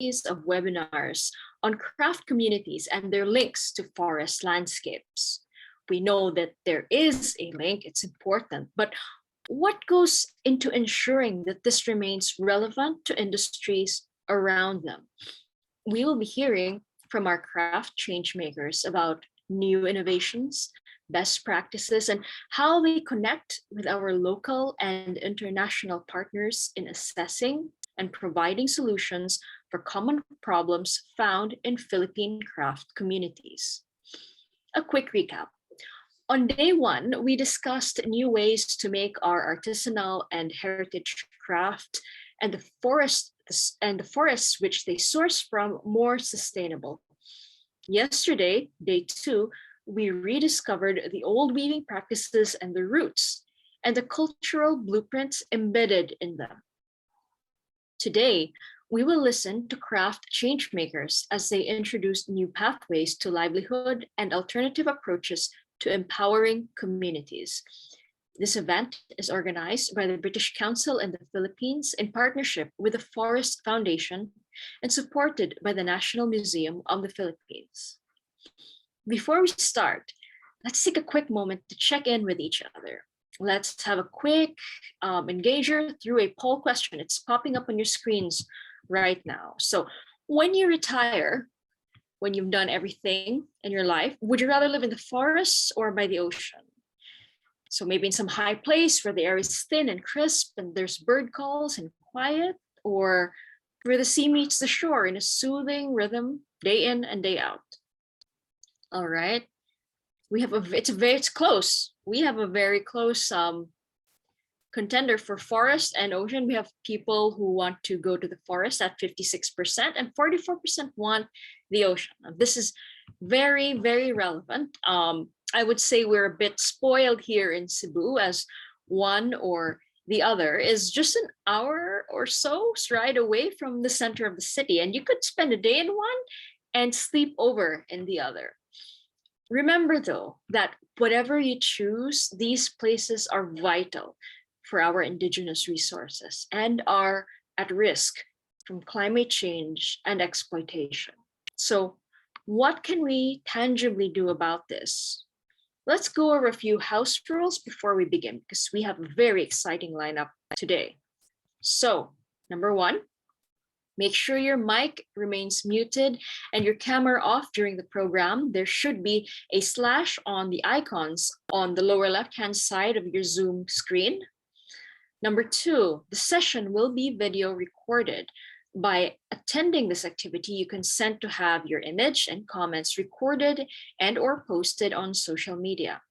of webinars on craft communities and their links to forest landscapes. We know that there is a link, it's important, but what goes into ensuring that this remains relevant to industries around them? We will be hearing from our craft changemakers about new innovations, best practices, and how they connect with our local and international partners in assessing and providing solutions for common problems found in Philippine craft communities. A quick recap. On day one, we discussed new ways to make our artisanal and heritage craft and the forests which they source from more sustainable. Yesterday, day two, we rediscovered the old weaving practices and the roots and the cultural blueprints embedded in them. Today, we will listen to craft changemakers as they introduce new pathways to livelihood and alternative approaches to empowering communities. This event is organized by the British Council in the Philippines in partnership with the Forest Foundation and supported by the National Museum of the Philippines. Before we start, let's take a quick moment to check in with each other. Let's have a quick engager through a poll question. It's popping up on your screens right now. So when you retire, when you've done everything in your life, would you rather live in the forests or by the ocean? So maybe in some high place where the air is thin and crisp and there's bird calls and quiet, or where the sea meets the shore in a soothing rhythm day in and day out. All right. It's close. We have a very close contender for forest and ocean. We have people who want to go to the forest at 56% and 44% want the ocean. This is very, very relevant. I would say we're a bit spoiled here in Cebu, as one or the other is just an hour or so's ride away from the center of the city. And you could spend a day in one and sleep over in the other. Remember though, that whatever you choose, these places are vital for our indigenous resources and are at risk from climate change and exploitation. So what can we tangibly do about this? Let's go over a few house rules before we begin, because we have a very exciting lineup today. So, number one, make sure your mic remains muted and your camera off during the program. There should be a slash on the icons on the lower left-hand side of your Zoom screen. Number two, the session will be video recorded. By attending this activity, you consent to have your image and comments recorded and or posted on social media.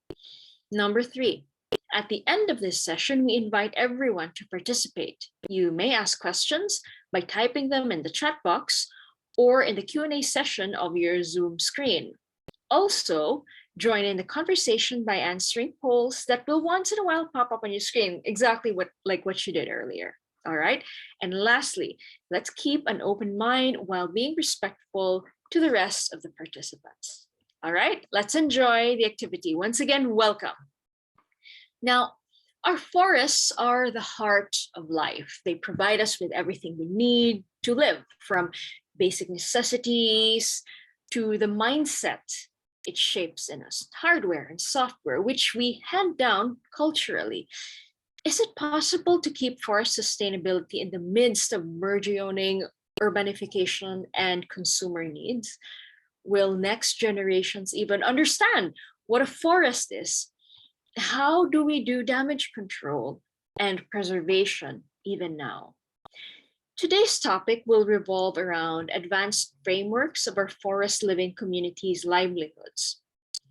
Number three, at the end of this session, we invite everyone to participate. You may ask questions by typing them in the chat box or in the Q&A session of your Zoom screen. Also, join in the conversation by answering polls that will once in a while pop up on your screen, exactly like what you did earlier. All right. And lastly, let's keep an open mind while being respectful to the rest of the participants. All right, let's enjoy the activity. Once again, welcome. Now, our forests are the heart of life. They provide us with everything we need to live, from basic necessities to the mindset it shapes in us, hardware and software, which we hand down culturally. Is it possible to keep forest sustainability in the midst of burgeoning urbanification and consumer needs? Will next generations even understand what a forest is? How do we do damage control and preservation even now? Today's topic will revolve around advanced frameworks of our forest living communities' livelihoods.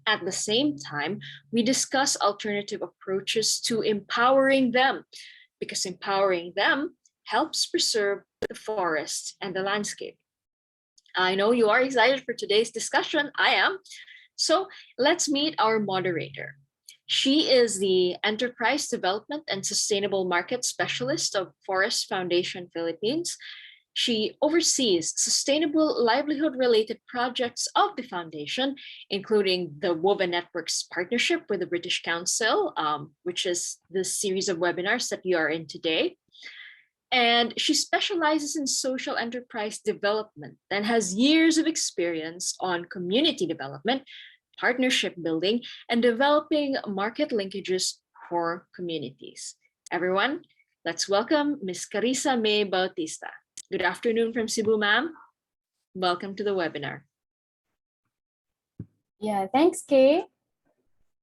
At the same time, we discuss alternative approaches to empowering them, because empowering them helps preserve the forest and the landscape. I know you are excited for today's discussion. I am. So let's meet our moderator. She is the Enterprise Development and Sustainable Market Specialist of Forest Foundation Philippines. She oversees sustainable livelihood-related projects of the foundation, including the Woven Network's partnership with the British Council, which is the series of webinars that you are in today. And she specializes in social enterprise development and has years of experience on community development, partnership building, and developing market linkages for communities. Everyone, let's welcome Ms. Carissa May Bautista. Good afternoon from Cebu, ma'am. Welcome to the webinar. Yeah, thanks, Kay.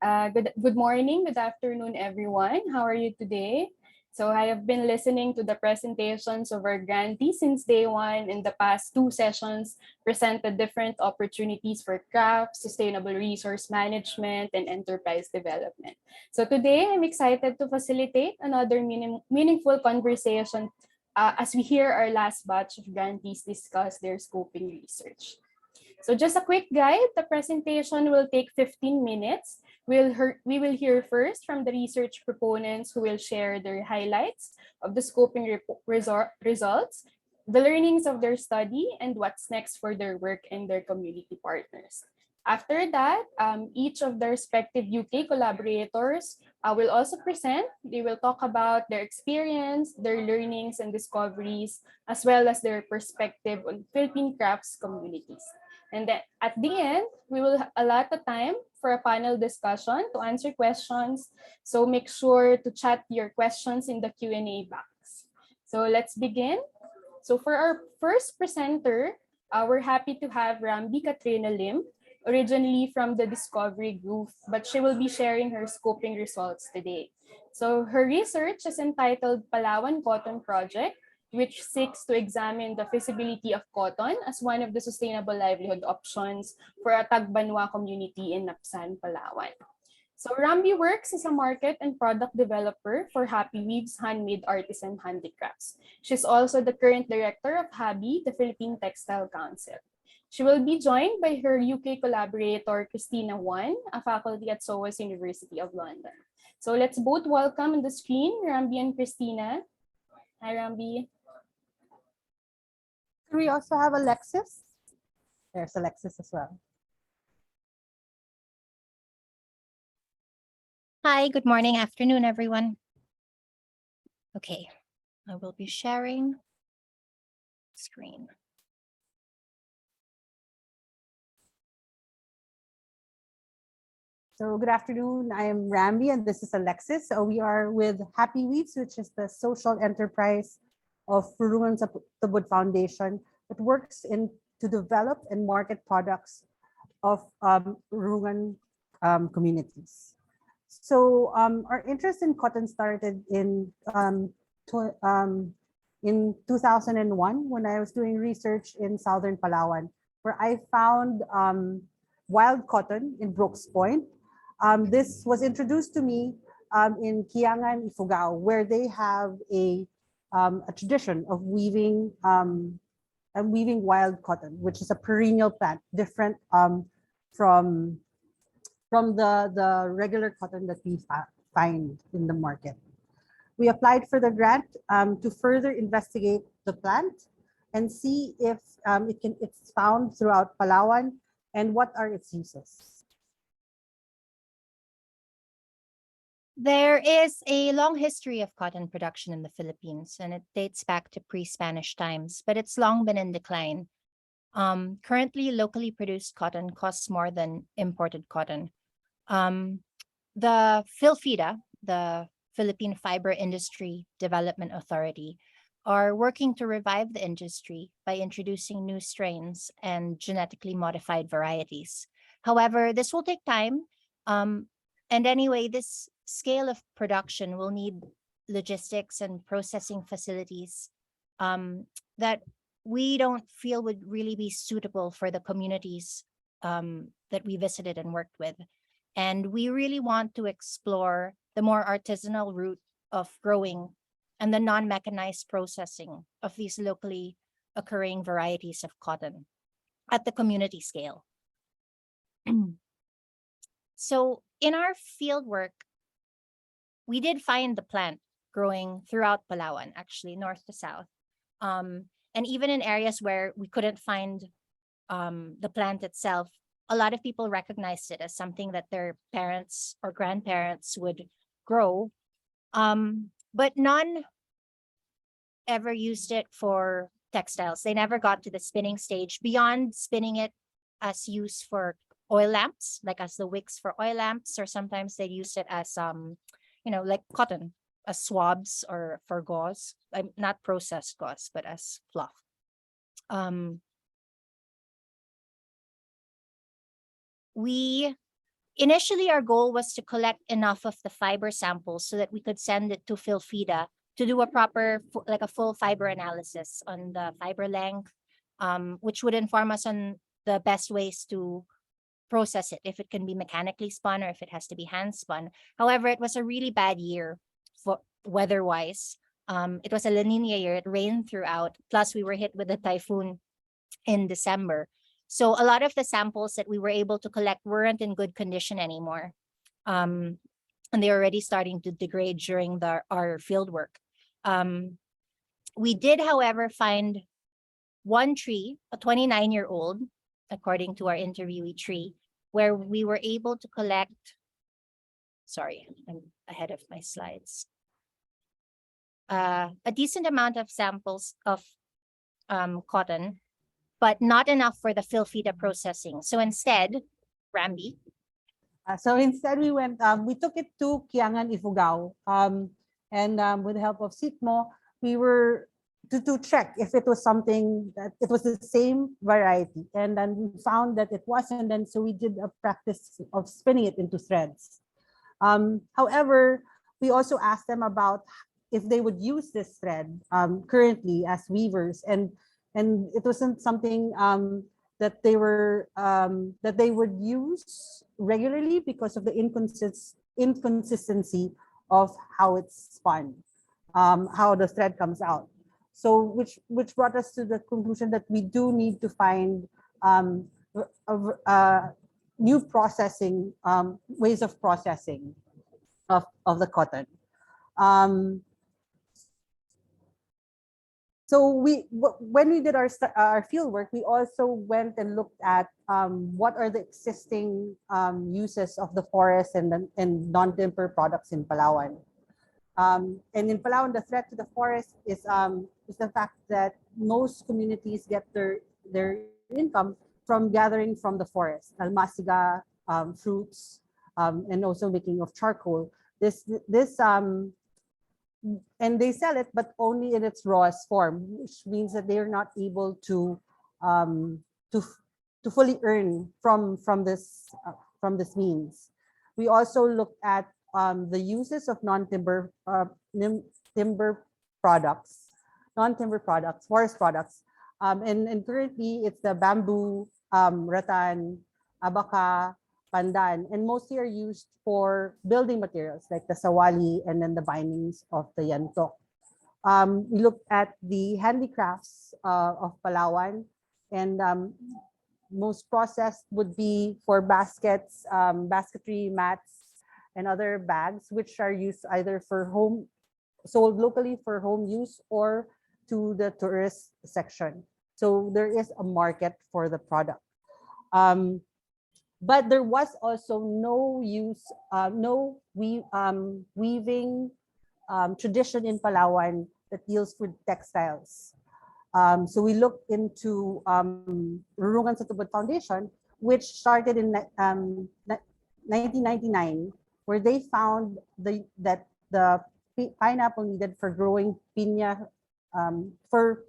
Good morning, good afternoon, everyone. How are you today? So I have been listening to the presentations of our grantees since day one. In the past two sessions, presented different opportunities for craft, sustainable resource management, and enterprise development. So today, I'm excited to facilitate another meaningful conversation as we hear our last batch of grantees discuss their scoping research. So just a quick guide, the presentation will take 15 minutes. We will hear first from the research proponents who will share their highlights of the scoping results, the learnings of their study, and what's next for their work and their community partners. After that, each of the respective UK collaborators will also present. They will talk about their experience, their learnings and discoveries, as well as their perspective on Philippine crafts communities. And then at the end, we will allot the time for a panel discussion to answer questions. So make sure to chat your questions in the Q&A box. So let's begin. So for our first presenter, we're happy to have Rambi Katrina Lim, originally from the Discovery Group, but she will be sharing her scoping results today. So her research is entitled Palawan Cotton Project, which seeks to examine the feasibility of cotton as one of the sustainable livelihood options for a Tagbanwa community in Napsan, Palawan. So Rambi works as a market and product developer for Happy Weaves Handmade Artisan Handicrafts. She's also the current director of HABI, the Philippine Textile Council. She will be joined by her UK collaborator, Christina Wan, a faculty at SOAS University of London. So let's both welcome on the screen, Rambi and Christina. Hi, Rambi. We also have Alexis. There's Alexis as well. Hi, good morning, afternoon, everyone. Okay, I will be sharing screen. So good afternoon, I am Rambi and this is Alexis. So we are with Happy Weaves, which is the social enterprise of Purungan Tabud Foundation that works to develop and market products of Purungan communities. So our interest in cotton started in 2001 when I was doing research in southern Palawan, where I found wild cotton in Brooks Point. This was introduced to me in Kiangan, Ifugao, where they have a tradition of weaving wild cotton, which is a perennial plant, different from the regular cotton that we find in the market. We applied for the grant to further investigate the plant and see if it's found throughout Palawan and what are its uses. There is a long history of cotton production in the Philippines, and it dates back to pre-Spanish times, but it's long been in decline. Currently, locally produced cotton costs more than imported cotton. The PhilFIDA, the Philippine Fiber Industry Development Authority, are working to revive the industry by introducing new strains and genetically modified varieties. However, this will take time. And anyway, this scale of production will need logistics and processing facilities that we don't feel would really be suitable for the communities that we visited and worked with. And we really want to explore the more artisanal route of growing and the non-mechanized processing of these locally occurring varieties of cotton at the community scale. So in our field work, we did find the plant growing throughout Palawan, actually north to south. And even in areas where we couldn't find the plant itself, a lot of people recognized it as something that their parents or grandparents would grow. But none ever used it for textiles. They never got to the spinning stage beyond spinning it as use for oil lamps, like as the wicks for oil lamps, or sometimes they used it as like cotton, as swabs or for gauze. Not processed gauze, but as fluff. We initially, our goal was to collect enough of the fiber samples so that we could send it to Philfida to do a proper, like a full fiber analysis on the fiber length, which would inform us on the best ways to process it, if it can be mechanically spun or if it has to be hand spun. However, it was a really bad year for weather-wise. It was a La Nina year. It rained throughout. Plus, we were hit with a typhoon in December. So a lot of the samples that we were able to collect weren't in good condition anymore. And they were already starting to degrade during our field work. We did, however, find one tree, a 29-year-old, according to our interviewee tree, where we were able to collect, sorry, I'm ahead of my slides, a decent amount of samples of cotton, but not enough for the Philfida processing. So instead, Rambi. So instead, we took it to Kiangan, Ifugao, and with the help of Sitmo, we were to check if it was something that it was the same variety. And then we found that it wasn't, and so we did a practice of spinning it into threads. However, we also asked them about if they would use this thread currently as weavers, and it wasn't something that they would use regularly because of the inconsistency of how it's spun, how the thread comes out. So which brought us to the conclusion that we do need to find new processing ways of processing of the cotton. So when we did our field work, we also went and looked at what are the existing uses of the forest and non-timber products in Palawan. And in Palawan, the threat to the forest is the fact that most communities get their income from gathering from the forest, almasiga, fruits, and also making of charcoal. And they sell it, but only in its rawest form, which means that they are not able to fully earn from this means. We also looked at the uses of non-timber products, forest products, and currently it's the bamboo, rattan, abaca, pandan, and mostly are used for building materials like the sawali and then the bindings of the yantok. We looked at the handicrafts of Palawan, and most processed would be for baskets, basketry, mats, and other bags, which are used either sold locally for home use or to the tourist section. So there is a market for the product. But there was also no weaving tradition in Palawan that deals with textiles. So we looked into Rurungan sa Tubod Foundation, which started in 1999, where they found that the pineapple needed for growing piña, for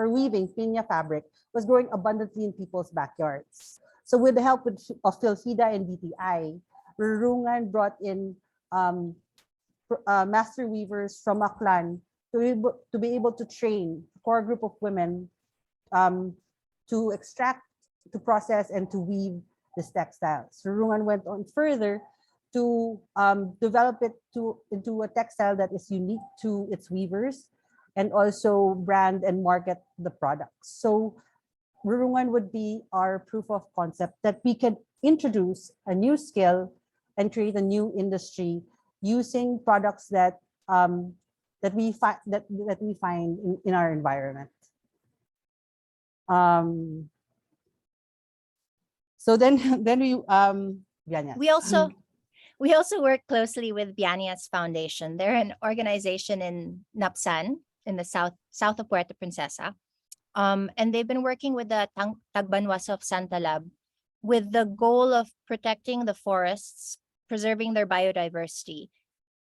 weaving piña fabric was growing abundantly in people's backyards. So with the help of Philfida and DTI, Rurungan brought in master weavers from Aklan to be able to train a core group of women to extract, to process, and to weave these textiles. Rurungan went on further to develop it into a textile that is unique to its weavers, and also brand and market the products. So Rurungan would be our proof of concept that we can introduce a new skill and create a new industry using products that we find in our environment. So then we Bianya. We also work closely with Biania's Foundation. They're an organization in Napsan in the south of Puerto Princesa. And they've been working with the Tagbanwas of Santa Lab with the goal of protecting the forests, preserving their biodiversity,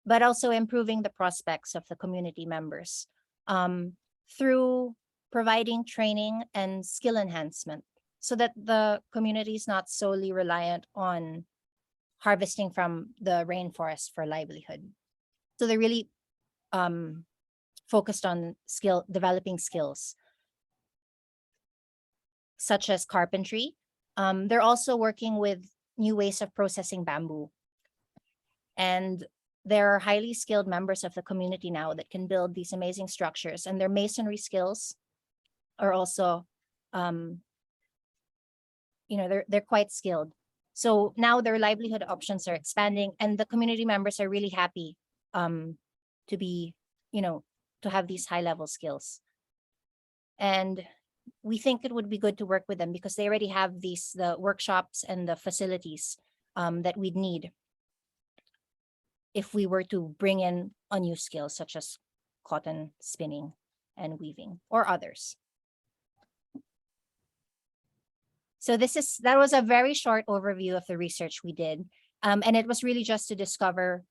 but also improving the prospects of the community members through providing training and skill enhancement so that the community is not solely reliant on harvesting from the rainforest for livelihood. So they're really focused on developing skills such as carpentry. They're also working with new ways of processing bamboo. And there are highly skilled members of the community now that can build these amazing structures, and their masonry skills are also, they're quite skilled. So now their livelihood options are expanding, and the community members are really happy to be, to have these high level skills. And we think it would be good to work with them because they already have the workshops and the facilities that we'd need if we were to bring in a new skill such as cotton spinning and weaving or others. So that was a very short overview of the research we did. And it was really just to discover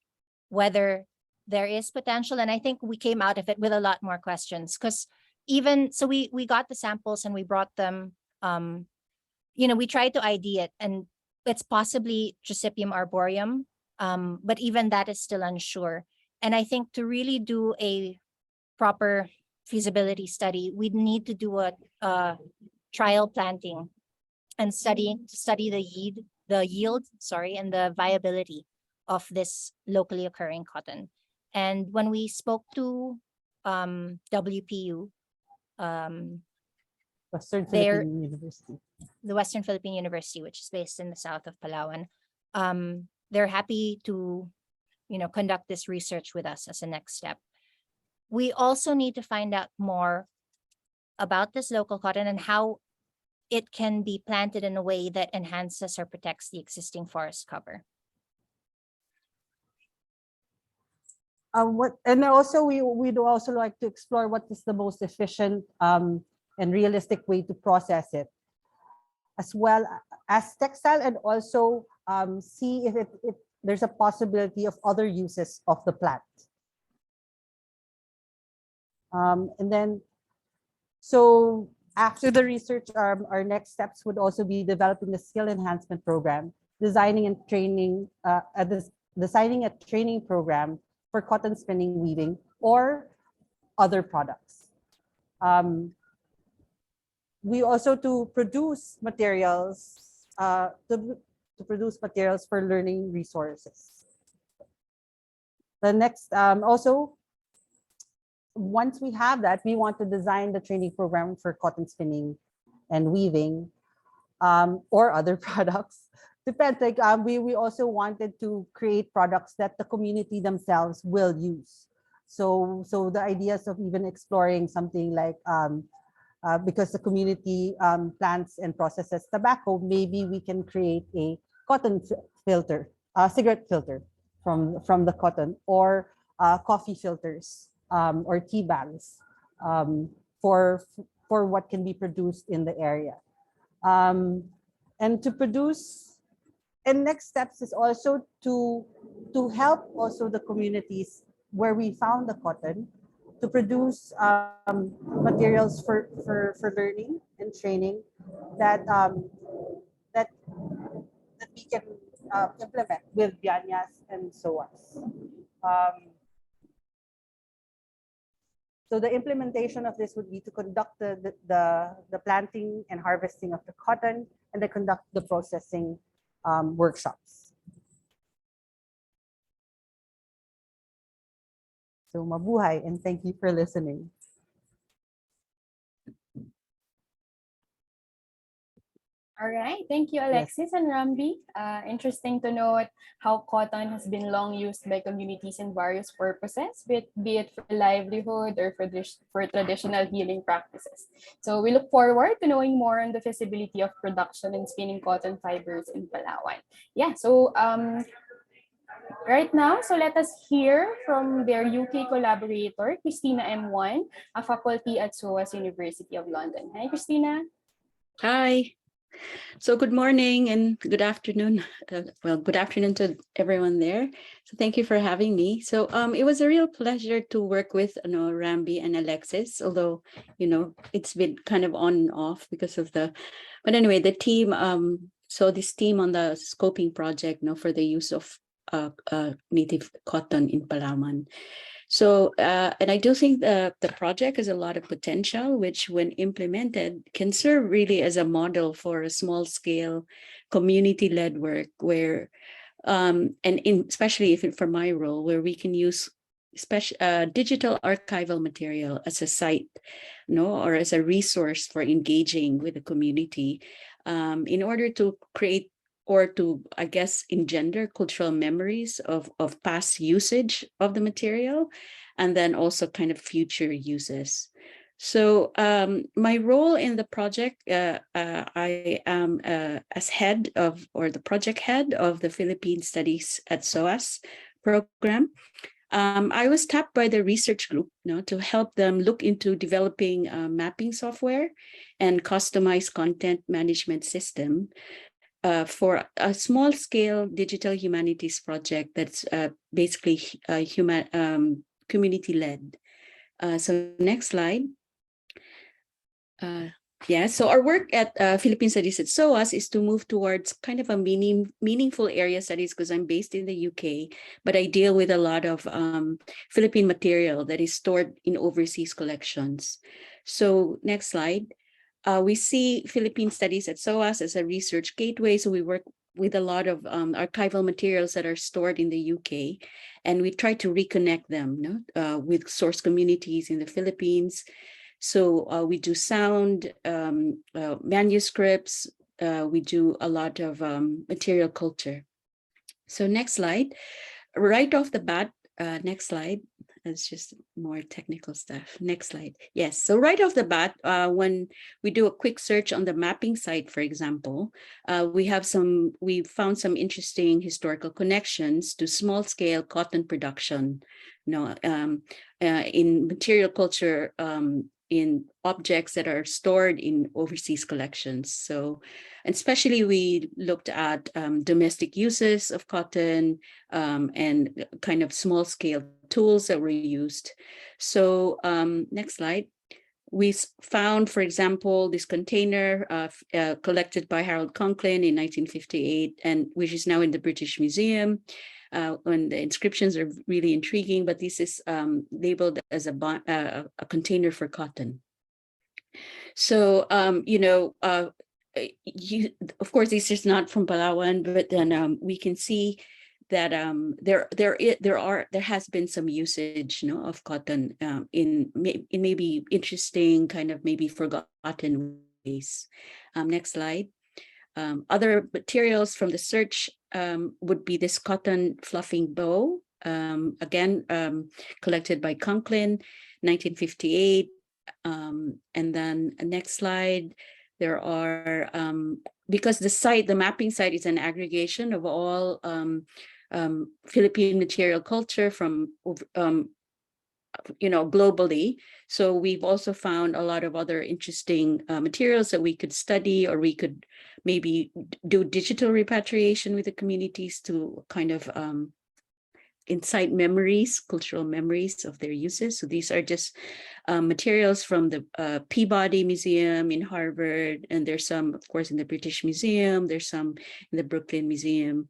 whether there is potential. And I think we came out of it with a lot more questions because we got the samples and we brought them, we tried to ID it, and it's possibly Gossypium arboreum, but even that is still unsure. And I think to really do a proper feasibility study, we'd need to do a trial planting and study the yield, and the viability of this locally occurring cotton. And when we spoke to WPU, Western Philippine University. The Western Philippine University, which is based in the south of Palawan, they're happy to, conduct this research with us as a next step. We also need to find out more about this local cotton and how it can be planted in a way that enhances or protects the existing forest cover. And also we'd also like to explore what is the most efficient and realistic way to process it, as well as textile, and also see if there's a possibility of other uses of the plant. And then, so after the research, our next steps would also be developing the skill enhancement program, designing a training program for cotton spinning, weaving, or other products. We also to produce materials for learning resources. The next, also, once we have that, we want to design the training program for cotton spinning and weaving, or other products. Depends. Like we also wanted to create products that the community themselves will use. So the ideas of even exploring something like because the community plants and processes tobacco, maybe we can create a cotton filter, cigarette filter from the cotton, or coffee filters. Or tea bags for what can be produced in the area. And to produce, and next steps is also to help also the communities where we found the cotton to produce materials for learning and training that we can implement with bianyas and SOAS. So the implementation of this would be to conduct the planting and harvesting of the cotton, and to conduct the processing workshops. So mabuhay, and thank you for listening. All right, thank you, Alexis and Rambi. Interesting to note how cotton has been long used by communities in various purposes, be it for livelihood or for traditional healing practices. So we look forward to knowing more on the feasibility of production and spinning cotton fibers in Palawan. Yeah, so right now. So let us hear from their UK collaborator, Christina M1, a faculty at SOAS University of London. Hi, Christina. Hi. So good morning and good afternoon. Well, good afternoon to everyone there. So thank you for having me. So it was a real pleasure to work with Rambi and Alexis, although it's been kind of on and off because of but anyway, the team. So this team on the scoping project, for the use of native cotton in Palawan. So, and I do think the project has a lot of potential, which when implemented can serve really as a model for a small scale community-led work where, especially if for my role, where we can use digital archival material as a site, or as a resource for engaging with the community in order to create or to, I guess, engender cultural memories of past usage of the material, and then also kind of future uses. So my role in the project, I am as head of, or the project head of the Philippine Studies at SOAS program. I was tapped by the research group to help them look into developing mapping software and customized content management system for a small-scale digital humanities project that's basically community-led. So next slide. So our work at Philippine Studies at SOAS is to move towards kind of a meaningful area studies, because I'm based in the UK, but I deal with a lot of Philippine material that is stored in overseas collections. So next slide. We see Philippine Studies at SOAS as a research gateway. So we work with a lot of archival materials that are stored in the UK, and we try to reconnect them with source communities in the Philippines. So we do sound, manuscripts, we do a lot of material culture. So next slide. Right off the bat, next slide. That's just more technical stuff. Next slide. Yes. So right off the bat, when we do a quick search on the mapping site, for example, we found some interesting historical connections to small scale cotton production, in material culture, in objects that are stored in overseas collections. So, especially we looked at domestic uses of cotton and kind of small scale tools that were used. So next slide. We found, for example, this container collected by Harold Conklin in 1958, and which is now in the British Museum. And the inscriptions are really intriguing, but this is labeled as a container for cotton. So, of course, this is not from Palawan, but then we can see that there has been some usage, of cotton in maybe interesting, kind of maybe forgotten ways. Next slide. Other materials from the search would be this cotton fluffing bow, again, collected by Conklin, 1958. And then next slide, there are, because the mapping site is an aggregation of all Philippine material culture from globally. So we've also found a lot of other interesting materials that we could study, or we could maybe do digital repatriation with the communities to kind of incite memories, cultural memories of their uses. So these are just materials from the Peabody Museum in Harvard, and there's some, of course, in the British Museum, there's some in the Brooklyn Museum.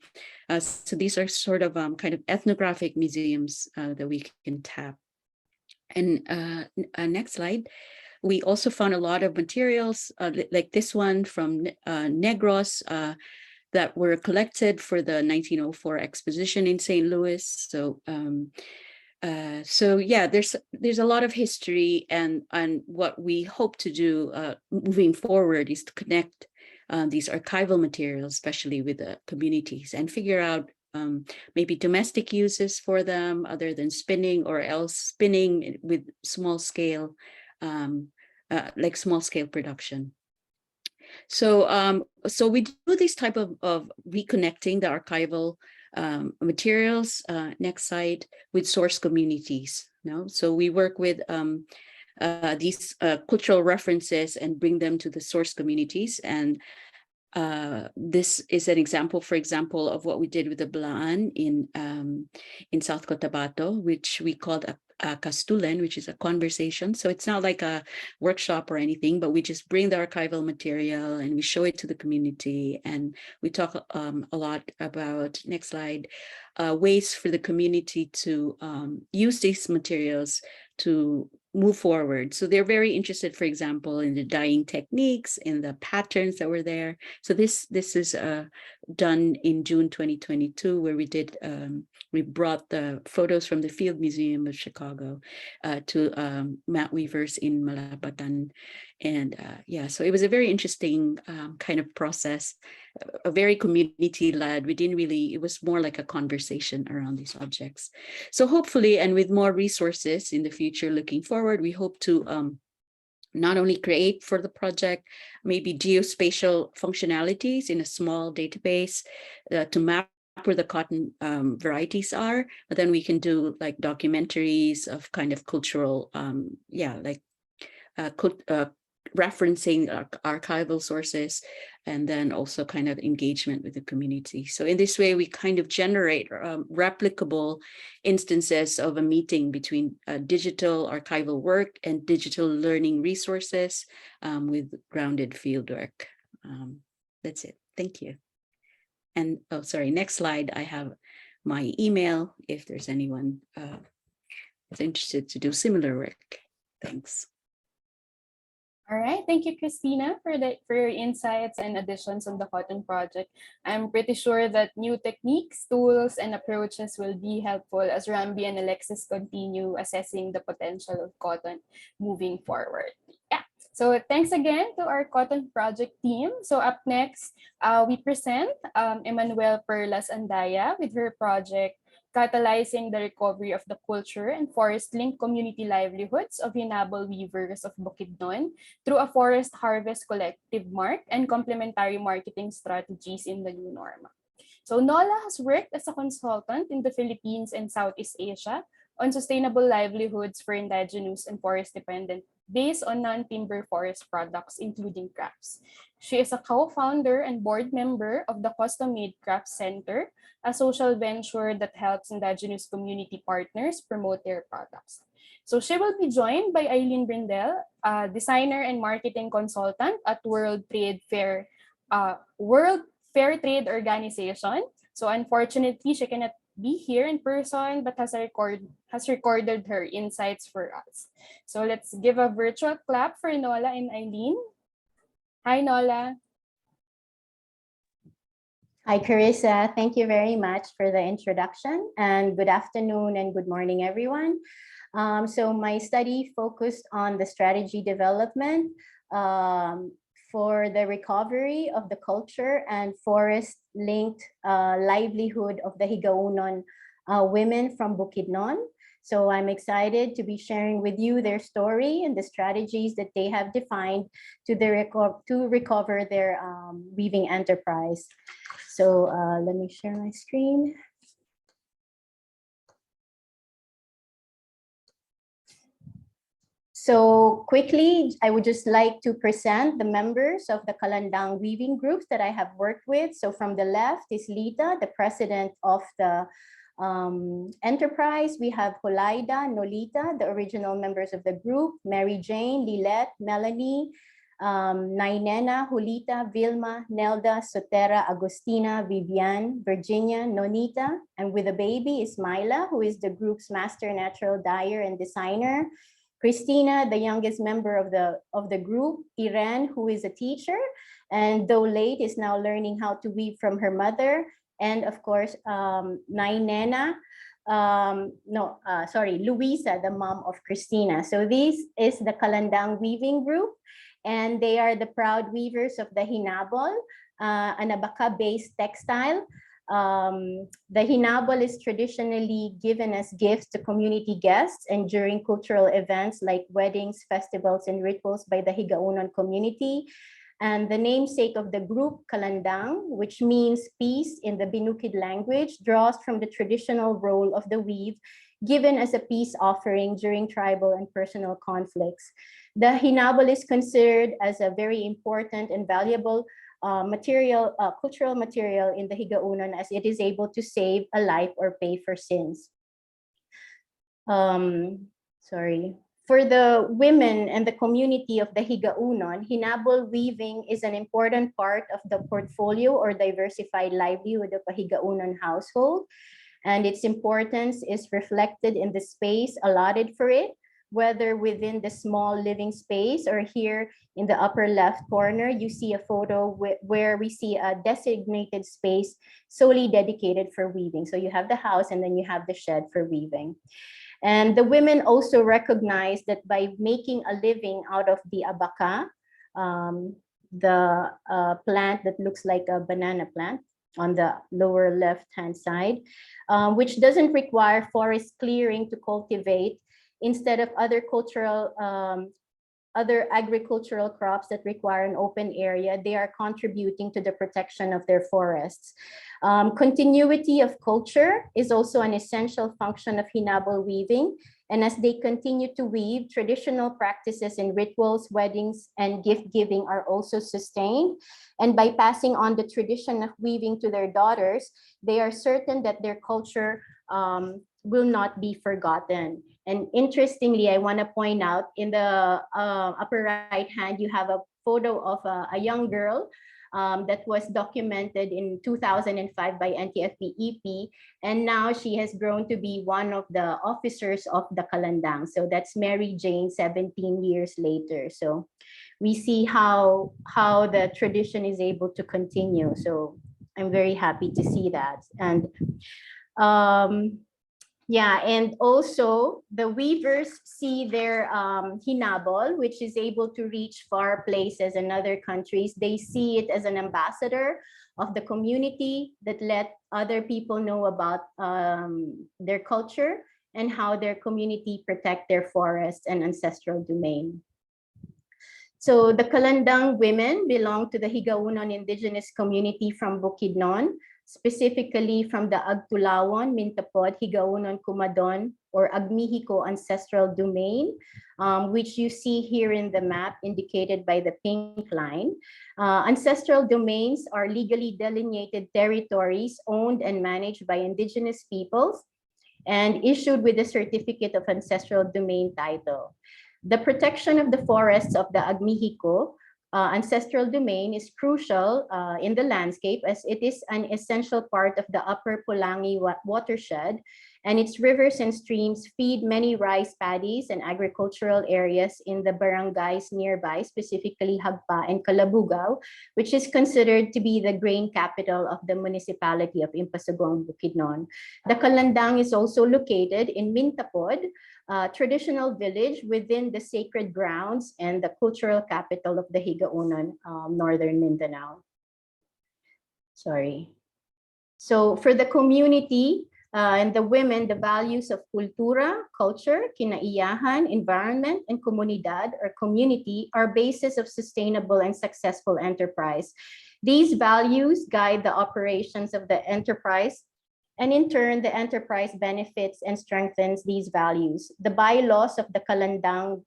So these are sort of kind of ethnographic museums that we can tap. And next slide. We also found a lot of materials like this one from Negros that were collected for the 1904 exposition in St. Louis. So, yeah, there's a lot of history, and what we hope to do moving forward is to connect these archival materials, especially with the communities, and figure out maybe domestic uses for them other than spinning, or else spinning with small scale, like small scale production. So so we do this type of reconnecting the archival materials, next slide, with source communities. So we work with these cultural references and bring them to the source communities. And this is an example, for example, of what we did with the Blaan in South Cotabato, which we called a Kastulen, which is a conversation. So it's not like a workshop or anything, but we just bring the archival material and we show it to the community. And we talk a lot about, next slide, ways for the community to use these materials to move forward. So they're very interested, for example, in the dyeing techniques, in the patterns that were there. So this is done in June 2022, where we brought the photos from the Field Museum of Chicago to mat weavers in Malapatan. And yeah, so it was a very interesting kind of process, a very community-led. It was more like a conversation around these objects. So hopefully, and with more resources in the future looking forward, we hope to not only create for the project, maybe geospatial functionalities in a small database to map where the cotton varieties are, but then we can do like documentaries of kind of cultural, referencing archival sources, and then also kind of engagement with the community. So in this way, we kind of generate replicable instances of a meeting between digital archival work and digital learning resources with grounded fieldwork. That's it. Thank you. And oh, sorry, next slide. I have my email if there's anyone who's interested to do similar work. Thanks. All right, thank you, Christina, for your insights and additions on the Cotton Project. I'm pretty sure that new techniques, tools, and approaches will be helpful as Rambi and Alexis continue assessing the potential of cotton moving forward. Yeah, so thanks again to our Cotton Project team. So up next, we present Emmanuel Perlas Andaya with her project, Catalyzing the Recovery of the Culture and Forest-Linked Community Livelihoods of Hinabol Weavers of Bukidnon through a Forest Harvest Collective Mark and complementary marketing strategies in the new normal. So Nola has worked as a consultant in the Philippines and Southeast Asia on sustainable livelihoods for indigenous and forest-dependent based on non-timber forest products, including crafts. She is a co-founder and board member of the Custom Made Crafts Center, a social venture that helps indigenous community partners promote their products. So she will be joined by Eileen Brindle, a designer and marketing consultant at World Fair Trade Organization. So unfortunately, she cannot be here in person, but has recorded her insights for us. So let's give a virtual clap for Nola and Eileen. Hi, Nola. Hi, Carissa. Thank you very much for the introduction, and good afternoon and good morning, everyone. So my study focused on the strategy development for the recovery of the culture and forest-linked livelihood of the Higaunon women from Bukidnon. So I'm excited to be sharing with you their story and the strategies that they have defined to recover their weaving enterprise. So let me share my screen. So quickly, I would just like to present the members of the Kalandang weaving groups that I have worked with. So from the left is Lita, the president of the enterprise. We have Holaida, Nolita, the original members of the group, Mary Jane, Lilette, Melanie, Nainena, Julita, Vilma, Nelda, Sotera, Agustina, Vivian, Virginia, Nonita, and with the baby is Myla, who is the group's master natural dyer and designer. Christina, the youngest member of the group, Irene, who is a teacher, and though late, is now learning how to weave from her mother, and of course, Nainena, Luisa, the mom of Christina. So this is the Kalandang weaving group, and they are the proud weavers of the Hinabol, an Abaca-based textile. The Hinabol is traditionally given as gifts to community guests and during cultural events like weddings, festivals, and rituals by the Higaunon community. And the namesake of the group, Kalandang, which means peace in the Binukid language, draws from the traditional role of the weave given as a peace offering during tribal and personal conflicts. The hinabol is considered as a very important and valuable cultural material in the Higaunon, as it is able to save a life or pay for sins. For the women and the community of the Higaunon, hinabol weaving is an important part of the portfolio or diversified livelihood of a Higaunon household, and its importance is reflected in the space allotted for it, whether within the small living space or here in the upper left corner, you see a photo where we see a designated space solely dedicated for weaving. So you have the house and then you have the shed for weaving. And the women also recognize that by making a living out of the abaca, the plant that looks like a banana plant on the lower left-hand side, which doesn't require forest clearing to cultivate, instead of other agricultural crops that require an open area, they are contributing to the protection of their forests. Continuity of culture is also an essential function of hinabol weaving. And as they continue to weave, traditional practices in rituals, weddings, and gift giving are also sustained. And by passing on the tradition of weaving to their daughters, they are certain that their culture will not be forgotten. And interestingly, I want to point out in the upper right hand, you have a photo of a young girl that was documented in 2005 by NTFP-EP, and now she has grown to be one of the officers of the Kalandang. So that's Mary Jane 17 years later. So we see how the tradition is able to continue. So I'm very happy to see that. And yeah, and also the weavers see their hinabol, which is able to reach far places and other countries. They see it as an ambassador of the community that let other people know about their culture and how their community protect their forests and ancestral domain. So the Kalandang women belong to the Higaunon indigenous community from Bukidnon, specifically from the Agtulawan, Mintapod, Higaunon, Kumadon, or Agmihiko ancestral domain, which you see here in the map indicated by the pink line. Ancestral domains are legally delineated territories owned and managed by indigenous peoples and issued with a certificate of ancestral domain title. The protection of the forests of the Agmihiko ancestral domain is crucial in the landscape, as it is an essential part of the upper Pulangi watershed, and its rivers and streams feed many rice paddies and agricultural areas in the barangays nearby, specifically Hagpa and Calabugao, which is considered to be the grain capital of the municipality of Impasugong, Bukidnon. The Kalandang is also located in Mintapod, traditional village within the sacred grounds and the cultural capital of the Higaunon, northern Mindanao. Sorry. So for the community and the women, the values of kultura, culture, kinaiyahan, environment, and comunidad or community are basis of sustainable and successful enterprise. These values guide the operations of the enterprise, and in turn, the enterprise benefits and strengthens these values. The bylaws of the Kalandang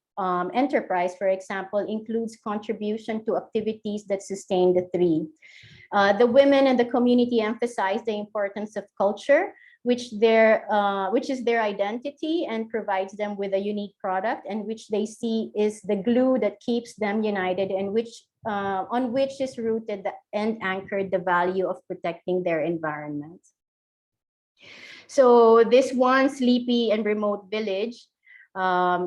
enterprise, for example, includes contribution to activities that sustain the three. The women and the community emphasize the importance of culture, which is their identity and provides them with a unique product, and which they see is the glue that keeps them united, and on which is rooted and anchored the value of protecting their environment. So this one sleepy and remote village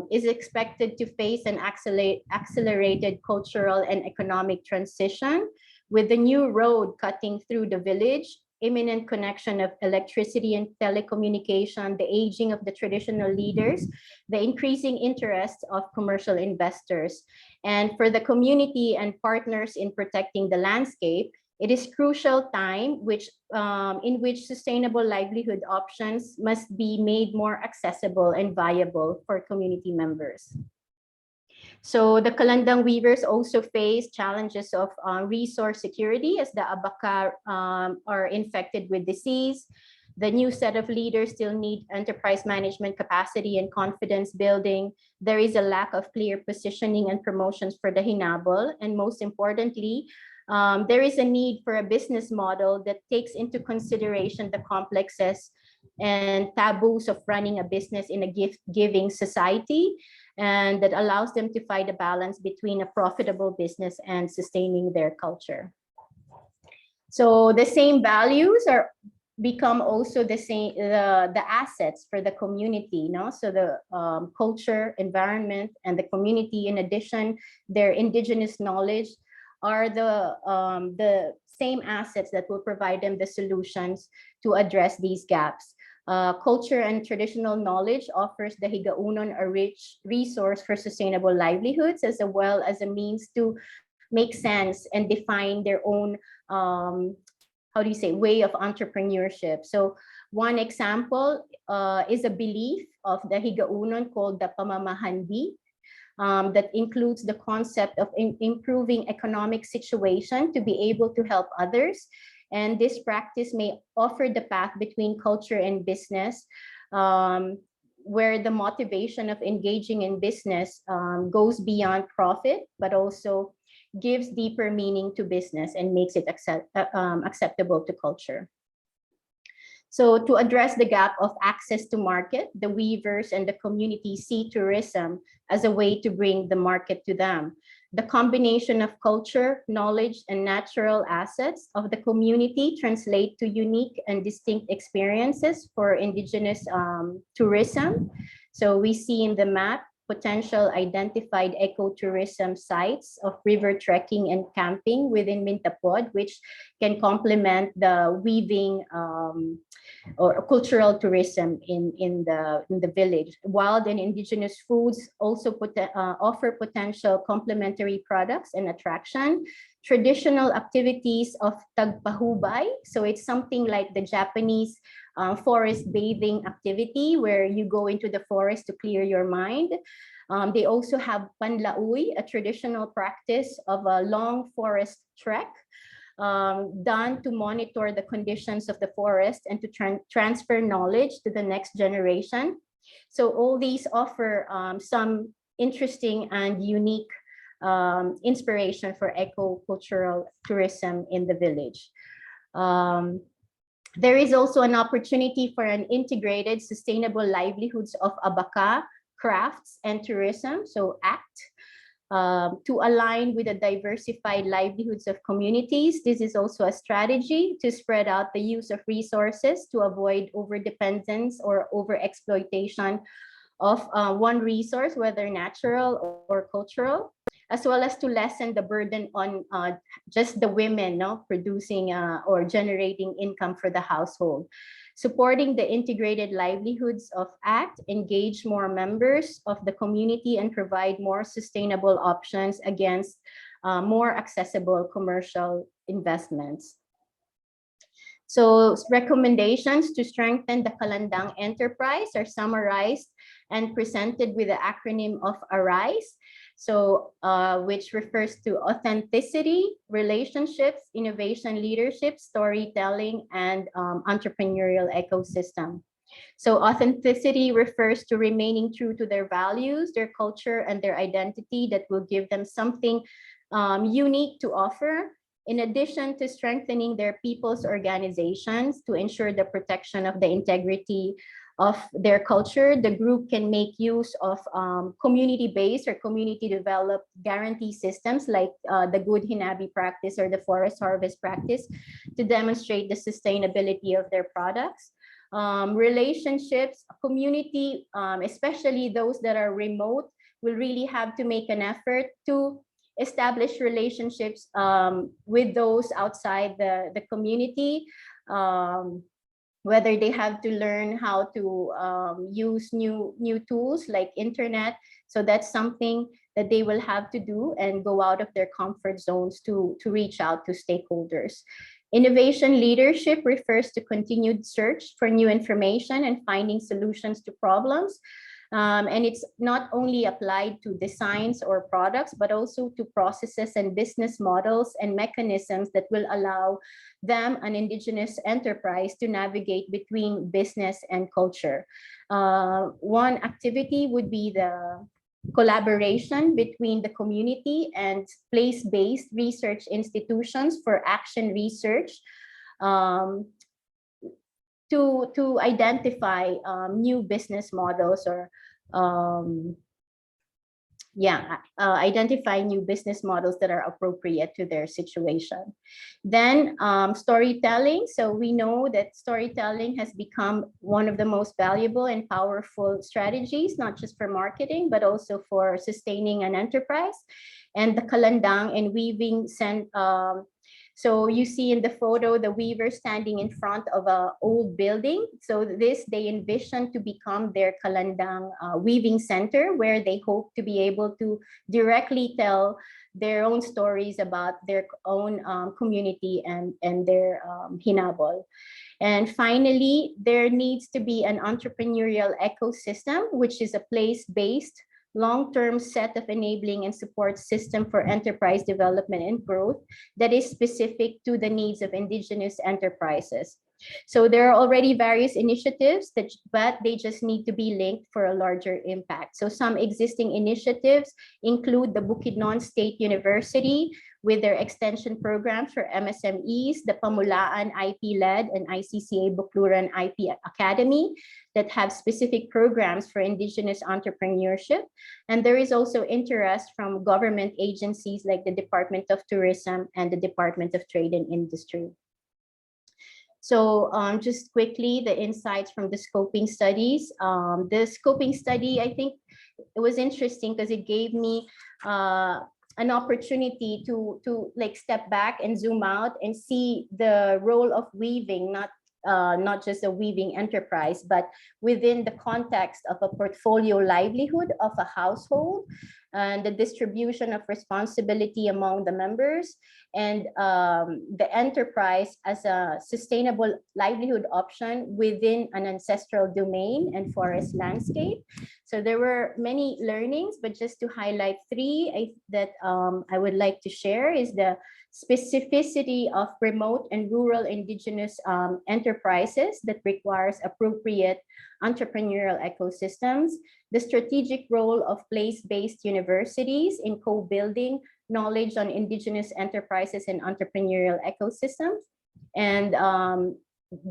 is expected to face an accelerated cultural and economic transition, with the new road cutting through the village, imminent connection of electricity and telecommunication, the aging of the traditional leaders, the increasing interest of commercial investors. And for the community and partners in protecting the landscape, it is crucial time in which sustainable livelihood options must be made more accessible and viable for community members. So the Kalandang weavers also face challenges of resource security as the abaka are infected with disease. The new set of leaders still need enterprise management capacity and confidence building. There is a lack of clear positioning and promotions for the hinabol. And most importantly, there is a need for a business model that takes into consideration the complexes and taboos of running a business in a gift-giving society, and that allows them to find a balance between a profitable business and sustaining their culture. So the same values are become also the same the assets for the community, so the culture, environment, and the community. In addition, their indigenous knowledge are the same assets that will provide them the solutions to address these gaps. Culture and traditional knowledge offers the Higaunon a rich resource for sustainable livelihoods, as well as a means to make sense and define their own way of entrepreneurship. So one example is a belief of the Higaunon called the pamamahandi, that includes the concept of improving economic situation to be able to help others. And this practice may offer the path between culture and business, where the motivation of engaging in business goes beyond profit, but also gives deeper meaning to business and makes it acceptable to culture. So to address the gap of access to market, the weavers and the community see tourism as a way to bring the market to them. The combination of culture, knowledge, and natural assets of the community translate to unique and distinct experiences for indigenous tourism. So we see in the map potential identified ecotourism sites of river trekking and camping within Mintapod, which can complement the weaving or cultural tourism in the village. Wild and indigenous foods also offer potential complementary products and attraction. Traditional activities of tagpahubay, so it's something like the Japanese forest bathing activity where you go into the forest to clear your mind. They also have panlauy, a traditional practice of a long forest trek done to monitor the conditions of the forest and to transfer knowledge to the next generation. So all these offer some interesting and unique inspiration for eco-cultural tourism in the village. There is also an opportunity for an integrated sustainable livelihoods of abaka, crafts, and tourism, so ACT, to align with the diversified livelihoods of communities. This is also a strategy to spread out the use of resources to avoid overdependence or overexploitation of one resource, whether natural or cultural, as well as to lessen the burden on just the women producing or generating income for the household. Supporting the integrated livelihoods of ACT, engage more members of the community and provide more sustainable options against more accessible commercial investments. So recommendations to strengthen the Kalandang enterprise are summarized and presented with the acronym of ARISE. So which refers to authenticity, relationships, innovation, leadership, storytelling, and entrepreneurial ecosystem. So authenticity refers to remaining true to their values, their culture, and their identity that will give them something unique to offer. In addition to strengthening their people's organizations to ensure the protection of the integrity of their culture, the group can make use of community-based or community-developed guarantee systems like the Good Hinabi practice or the forest harvest practice to demonstrate the sustainability of their products. Relationships, community, especially those that are remote, will really have to make an effort to establish relationships with those outside the community, whether they have to learn how to use new tools like internet. So that's something that they will have to do and go out of their comfort zones to reach out to stakeholders. Innovation leadership refers to continued search for new information and finding solutions to problems. And it's not only applied to designs or products, but also to processes and business models and mechanisms that will allow them, an indigenous enterprise, to navigate between business and culture. One activity would be the collaboration between the community and place-based research institutions for action research, um, to identify new business models, or identify new business models that are appropriate to their situation. Then storytelling. So we know that storytelling has become one of the most valuable and powerful strategies, not just for marketing, but also for sustaining an enterprise. And the kalandang and weaving so you see in the photo, the weaver standing in front of an old building. So this, they envision to become their kalandang weaving center, where they hope to be able to directly tell their own stories about their own community and their hinabol. And finally, there needs to be an entrepreneurial ecosystem, which is a place-based long-term set of enabling and support system for enterprise development and growth that is specific to the needs of indigenous enterprises. So there are already various initiatives, but they just need to be linked for a larger impact. So some existing initiatives include the Bukidnon State University with their extension programs for MSMEs, the Pamulaan IP-led and ICCA Bukluran IP Academy that have specific programs for indigenous entrepreneurship. And there is also interest from government agencies like the Department of Tourism and the Department of Trade and Industry. So just quickly, the insights from the scoping studies. The scoping study, I think it was interesting because it gave me an opportunity to like step back and zoom out and see the role of weaving, not just a weaving enterprise, but within the context of a portfolio livelihood of a household, and the distribution of responsibility among the members, and the enterprise as a sustainable livelihood option within an ancestral domain and forest landscape. So there were many learnings, but just to highlight three that I would like to share is the specificity of remote and rural indigenous enterprises that requires appropriate entrepreneurial ecosystems, the strategic role of place-based universities in co-building knowledge on indigenous enterprises and entrepreneurial ecosystems, and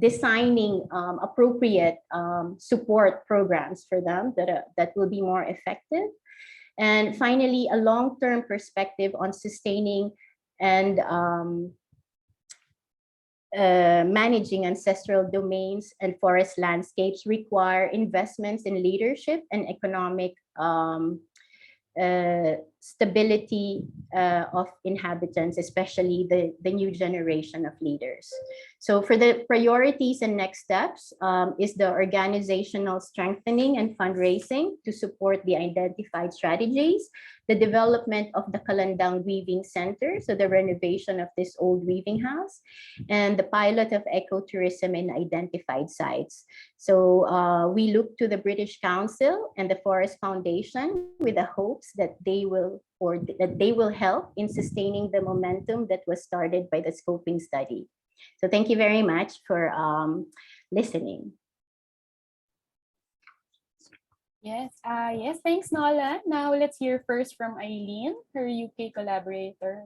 designing appropriate support programs for them that will be more effective. And finally, a long-term perspective on sustaining and managing ancestral domains and forest landscapes require investments in leadership and economic stability of inhabitants, especially the new generation of leaders. So for the priorities and next steps is the organizational strengthening and fundraising to support the identified strategies, the development of the Kalandang Weaving Center, so the renovation of this old weaving house, and the pilot of ecotourism in identified sites. So we look to the British Council and the Forest Foundation with the hopes that they will help in sustaining the momentum that was started by the scoping study. So thank you very much for listening. Yes, yes, thanks, Nola. Now let's hear first from Eileen, her UK collaborator.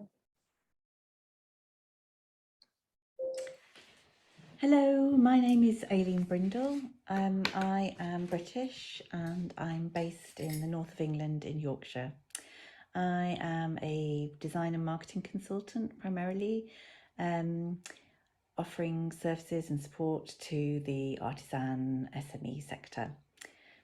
Hello, my name is Eileen Brindle. I am British and I'm based in the north of England in Yorkshire. I am a design and marketing consultant primarily, offering services and support to the artisan SME sector,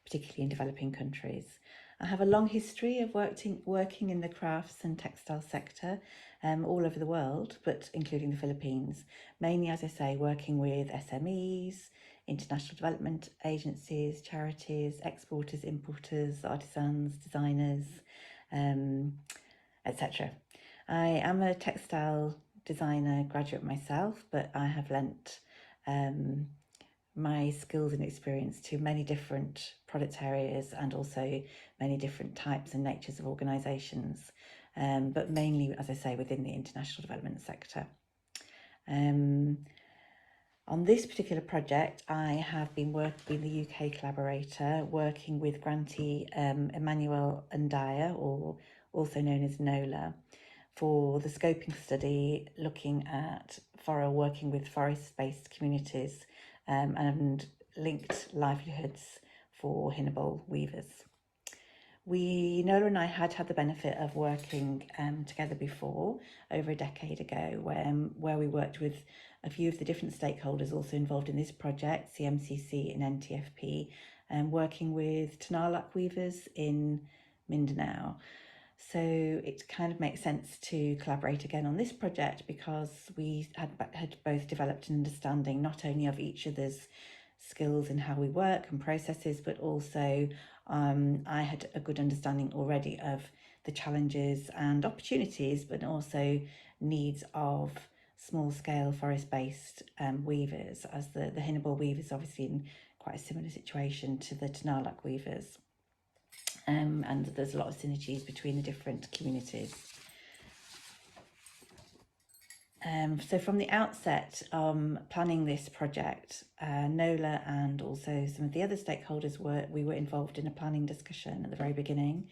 particularly in developing countries. I have a long history of working in the crafts and textile sector all over the world, but including the Philippines, mainly, as I say, working with SMEs, international development agencies, charities, exporters, importers, artisans, designers, etc. I am a textile designer graduate myself, but I have lent my skills and experience to many different product areas and also many different types and natures of organisations, but mainly, as I say, within the international development sector. On this particular project, I have been working with the UK collaborator, working with grantee Emmanuel Ndaya, or also known as NOLA, for the scoping study looking at working with forest-based communities and linked livelihoods for Hinnebol weavers. Nola and I had the benefit of working together before, over a decade ago, where we worked with a few of the different stakeholders also involved in this project, CMCC and NTFP, and working with Tanarlak weavers in Mindanao. So it kind of makes sense to collaborate again on this project because we had both developed an understanding not only of each other's skills and how we work and processes, but also I had a good understanding already of the challenges and opportunities, but also needs of small-scale forest-based weavers, as the Hinnebol weavers obviously in quite a similar situation to the Tanarlak weavers. And there's a lot of synergies between the different communities. So from the outset, planning this project, NOLA and also some of the other stakeholders we were involved in a planning discussion at the very beginning,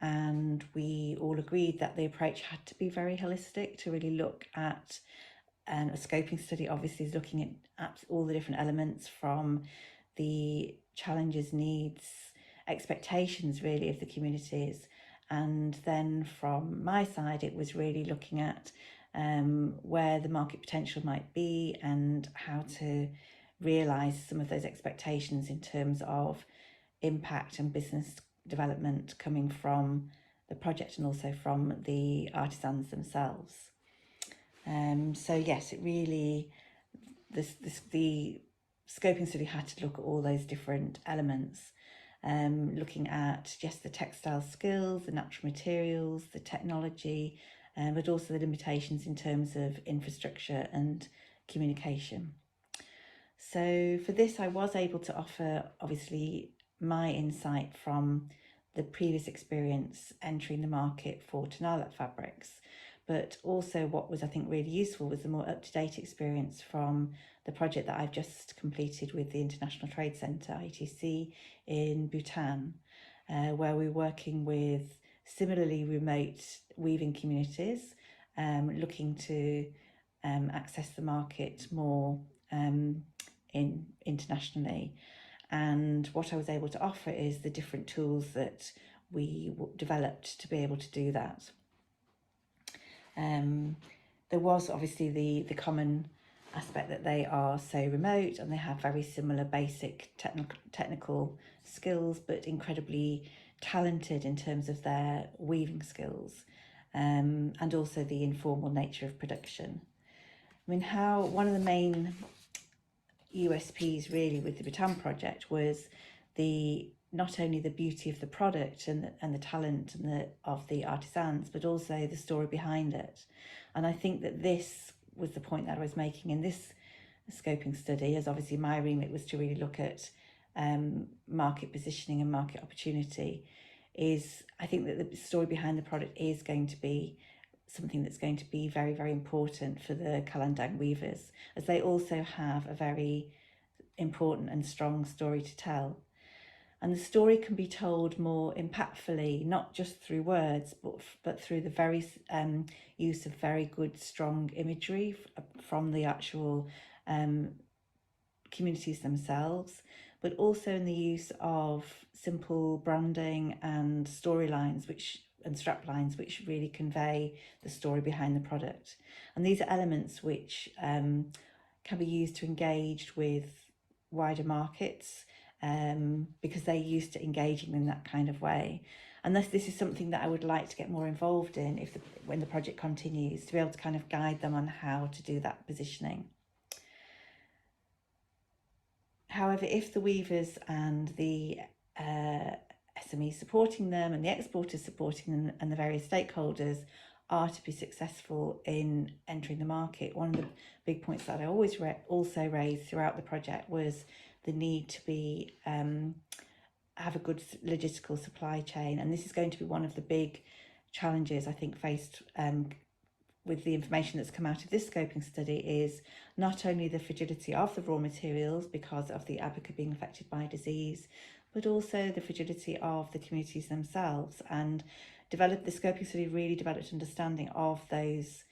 and we all agreed that the approach had to be very holistic to really look at, and a scoping study obviously is looking at all the different elements from the challenges, needs, expectations really of the communities, and then from my side it was really looking at where the market potential might be and how to realise some of those expectations in terms of impact and business development coming from the project and also from the artisans themselves. So yes, it really, the scoping study had to look at all those different elements, looking at just the textile skills, the natural materials, the technology, but also the limitations in terms of infrastructure and communication. So for this, I was able to offer, obviously, my insight from the previous experience entering the market for Tanarlak fabrics, but also what was, I think, really useful was the more up-to-date experience from the project that I've just completed with the International Trade Centre, ITC, in Bhutan, where we're working with similarly remote weaving communities, looking to access the market more internationally. And what I was able to offer is the different tools that we developed to be able to do that. There was obviously the common aspect that they are so remote and they have very similar basic technical skills, but incredibly talented in terms of their weaving skills, and also the informal nature of production. I mean, one of the main USPs really with the Bhutan project was not only the beauty of the product and the talent of the artisans, but also the story behind it. And I think that this was the point that I was making in this scoping study, as obviously my remit was to really look at market positioning and market opportunity. I think that the story behind the product is going to be something that's going to be very, very important for the Kalandang weavers, as they also have a very important and strong story to tell. And the story can be told more impactfully, not just through words, but through the very use of very good, strong imagery from the actual communities themselves, but also in the use of simple branding and storylines and straplines which really convey the story behind the product. And these are elements which can be used to engage with wider markets, because they're used to engaging in that kind of way. And this is something that I would like to get more involved in when the project continues, to be able to kind of guide them on how to do that positioning. However, if the weavers and the SMEs supporting them and the exporters supporting them and the various stakeholders are to be successful in entering the market, one of the big points that I always also raised throughout the project was the need to be have a good logistical supply chain. And this is going to be one of the big challenges I think faced with the information that's come out of this scoping study, is not only the fragility of the raw materials because of the abaca being affected by disease, but also the fragility of the communities themselves. And the scoping study really developed understanding of those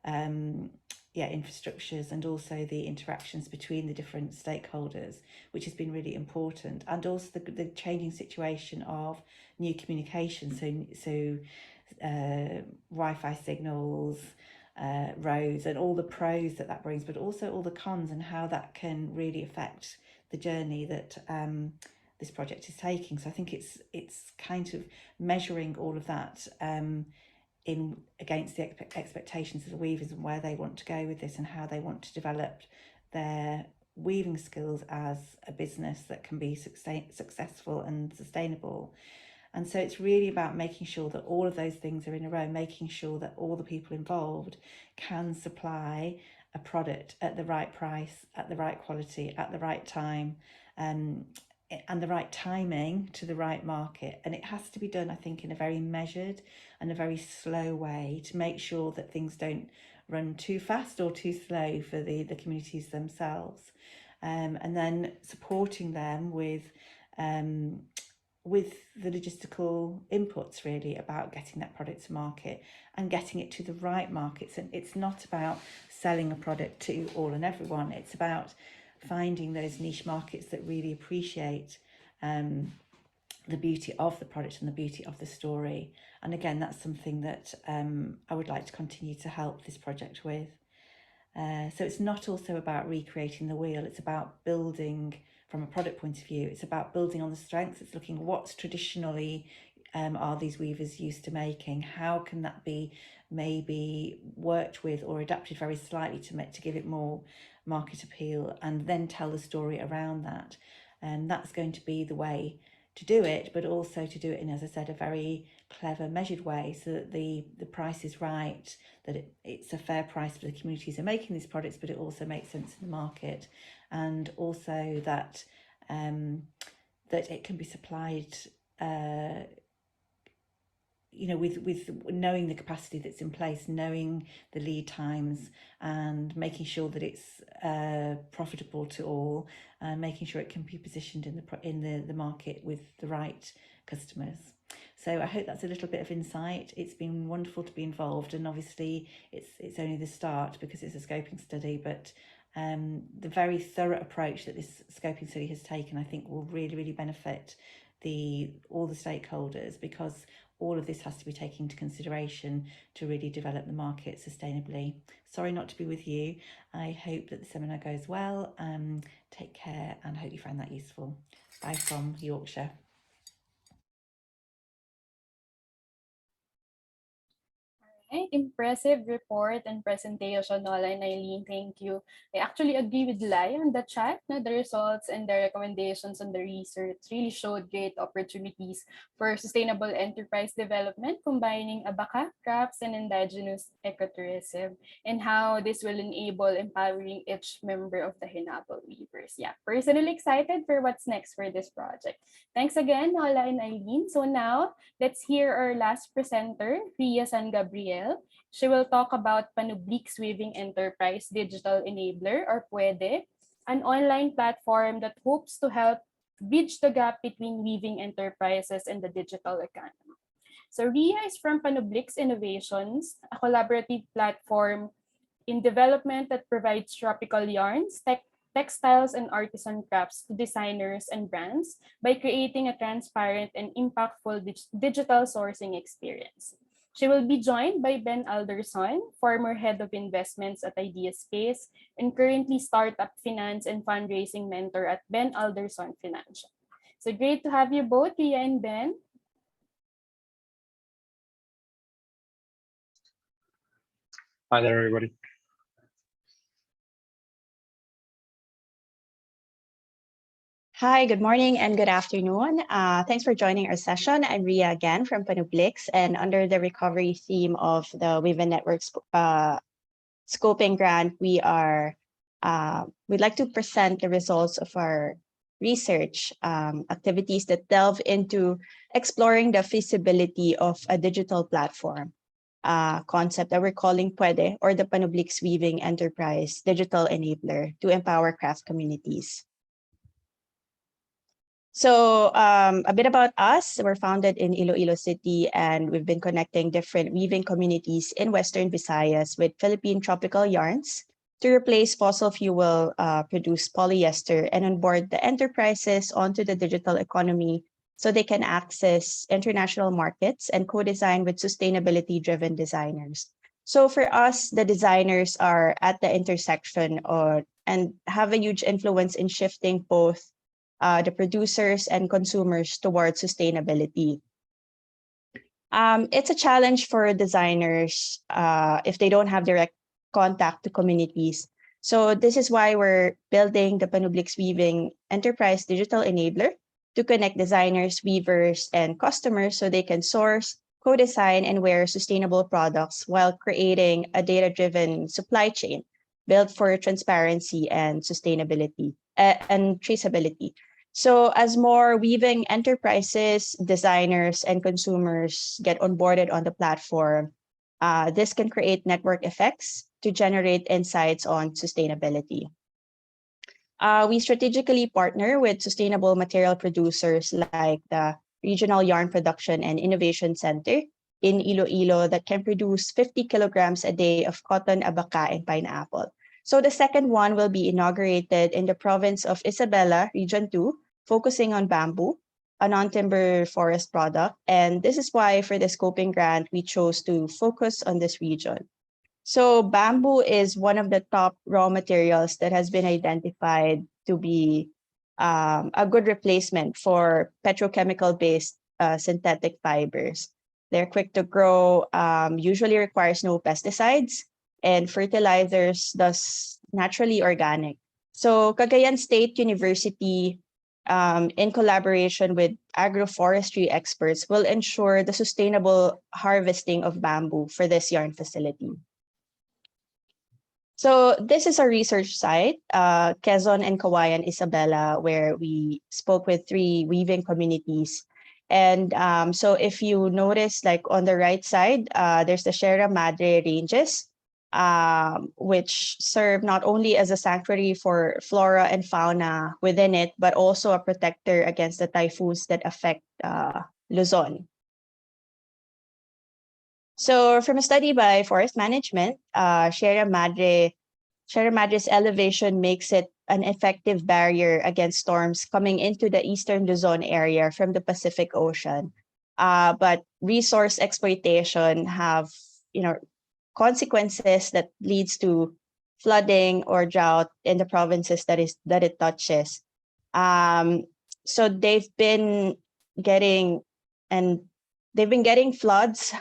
infrastructures, and also the interactions between the different stakeholders, which has been really important. And also the changing situation of new communication, so Wi-Fi signals, roads, and all the pros that brings, but also all the cons, and how that can really affect the journey that this project is taking. So I think it's kind of measuring all of that against the expectations of the weavers, and where they want to go with this, and how they want to develop their weaving skills as a business that can be successful and sustainable. And so it's really about making sure that all of those things are in a row, making sure that all the people involved can supply a product at the right price, at the right quality, at the right time, and the right timing to the right market. And it has to be done, I think, in a very measured and a very slow way, to make sure that things don't run too fast or too slow for the communities themselves. And then supporting them with the logistical inputs, really, about getting that product to market and getting it to the right markets. And it's not about selling a product to all and everyone, it's about finding those niche markets that really appreciate the beauty of the product and the beauty of the story. And again, that's something that I would like to continue to help this project with. So it's not also about recreating the wheel, it's about building from a product point of view, it's about building on the strengths. It's looking what's traditionally are these weavers used to making, how can that be maybe worked with or adapted very slightly to give it more market appeal, and then tell the story around that. And that's going to be the way to do it, but also to do it in, as I said, a very clever, measured way, so that the price is right, that it's a fair price for the communities who are making these products, but it also makes sense in the market, and also that that it can be supplied with knowing the capacity that's in place, knowing the lead times, and making sure that it's profitable to all, and making sure it can be positioned in the market with the right customers. So I hope that's a little bit of insight. It's been wonderful to be involved, and obviously it's only the start because it's a scoping study, but the very thorough approach that this scoping study has taken, I think, will really, really benefit all the stakeholders, because all of this has to be taken into consideration to really develop the market sustainably. Sorry not to be with you. I hope that the seminar goes well. Take care, and hope you found that useful. Bye from Yorkshire. Impressive report and presentation, Nola and Eileen. Thank you. I actually agree with Lai on the chat. No, the results and the recommendations on the research really showed great opportunities for sustainable enterprise development, combining abaca, crafts, and indigenous ecotourism, and how this will enable empowering each member of the Hinabal Weavers. Yeah, personally excited for what's next for this project. Thanks again, Nola and Eileen. So now, let's hear our last presenter, Ria San Gabriel. She will talk about Panublique's Weaving Enterprise Digital Enabler, or PWEDE, an online platform that hopes to help bridge the gap between weaving enterprises and the digital economy. So Ria is from Panublique's Innovations, a collaborative platform in development that provides tropical yarns, textiles, and artisan crafts to designers and brands by creating a transparent and impactful digital sourcing experience. She will be joined by Ben Alderson, former head of investments at Ideaspace and currently startup finance and fundraising mentor at Ben Alderson Financial. So great to have you both, Ria and Ben. Hi there, everybody. Hi, good morning and good afternoon. Thanks for joining our session. I'm Ria again from Panublix, and under the recovery theme of the Woven Network scoping grant, we'd like to present the results of our research activities that delve into exploring the feasibility of a digital platform concept that we're calling Puede, or the Panublix Weaving Enterprise Digital Enabler to empower craft communities. So a bit about us. We're founded in Iloilo City, and we've been connecting different weaving communities in Western Visayas with Philippine tropical yarns to replace fossil fuel produced polyester and onboard the enterprises onto the digital economy so they can access international markets and co-design with sustainability-driven designers. So for us, the designers are at the intersection and have a huge influence in shifting both the producers and consumers towards sustainability. It's a challenge for designers if they don't have direct contact to communities. So this is why we're building the Panublix Weaving Enterprise Digital Enabler to connect designers, weavers, and customers so they can source, co-design, and wear sustainable products while creating a data-driven supply chain built for transparency and sustainability and traceability. So as more weaving enterprises, designers, and consumers get onboarded on the platform, this can create network effects to generate insights on sustainability. We strategically partner with sustainable material producers like the Regional Yarn Production and Innovation Center in Iloilo that can produce 50 kilograms a day of cotton, abaca, and pineapple. So the second one will be inaugurated in the province of Isabela, Region 2, focusing on bamboo, a non-timber forest product. And this is why for the scoping grant, we chose to focus on this region. So bamboo is one of the top raw materials that has been identified to be a good replacement for petrochemical-based synthetic fibers. They're quick to grow, usually requires no pesticides, and fertilizers, thus naturally organic. So Cagayan State University, in collaboration with agroforestry experts, will ensure the sustainable harvesting of bamboo for this yarn facility. So this is our research site, Quezon and Kawayan, Isabela, where we spoke with 3 weaving communities. And so if you notice, like on the right side, there's the Sierra Madre ranges, which serve not only as a sanctuary for flora and fauna within it, but also a protector against the typhoons that affect Luzon. So from a study by Forest Management, Sierra Madre's elevation makes it an effective barrier against storms coming into the eastern Luzon area from the Pacific Ocean. But resource exploitation have, consequences that leads to flooding or drought in the provinces that it touches. So they've been getting floods,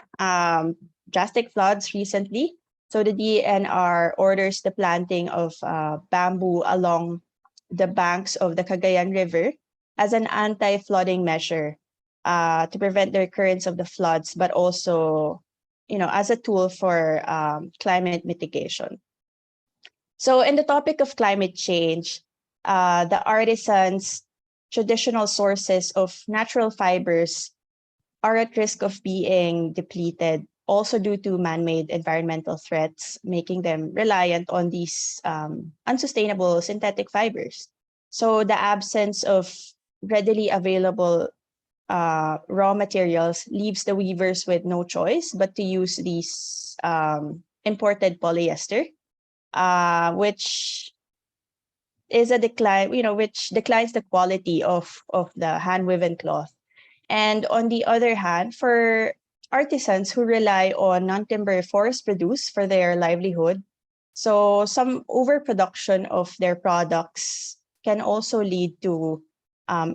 drastic floods recently. So the DNR orders the planting of bamboo along the banks of the Cagayan River as an anti-flooding measure to prevent the recurrence of the floods, but also, as a tool for climate mitigation. So in the topic of climate change, the artisans' traditional sources of natural fibers are at risk of being depleted, also due to man-made environmental threats, making them reliant on these unsustainable synthetic fibers. So the absence of readily available raw materials leaves the weavers with no choice but to use these imported polyester, which is a decline, which declines the quality of the hand-woven cloth. And on the other hand, for artisans who rely on non-timber forest produce for their livelihood, so some overproduction of their products can also lead to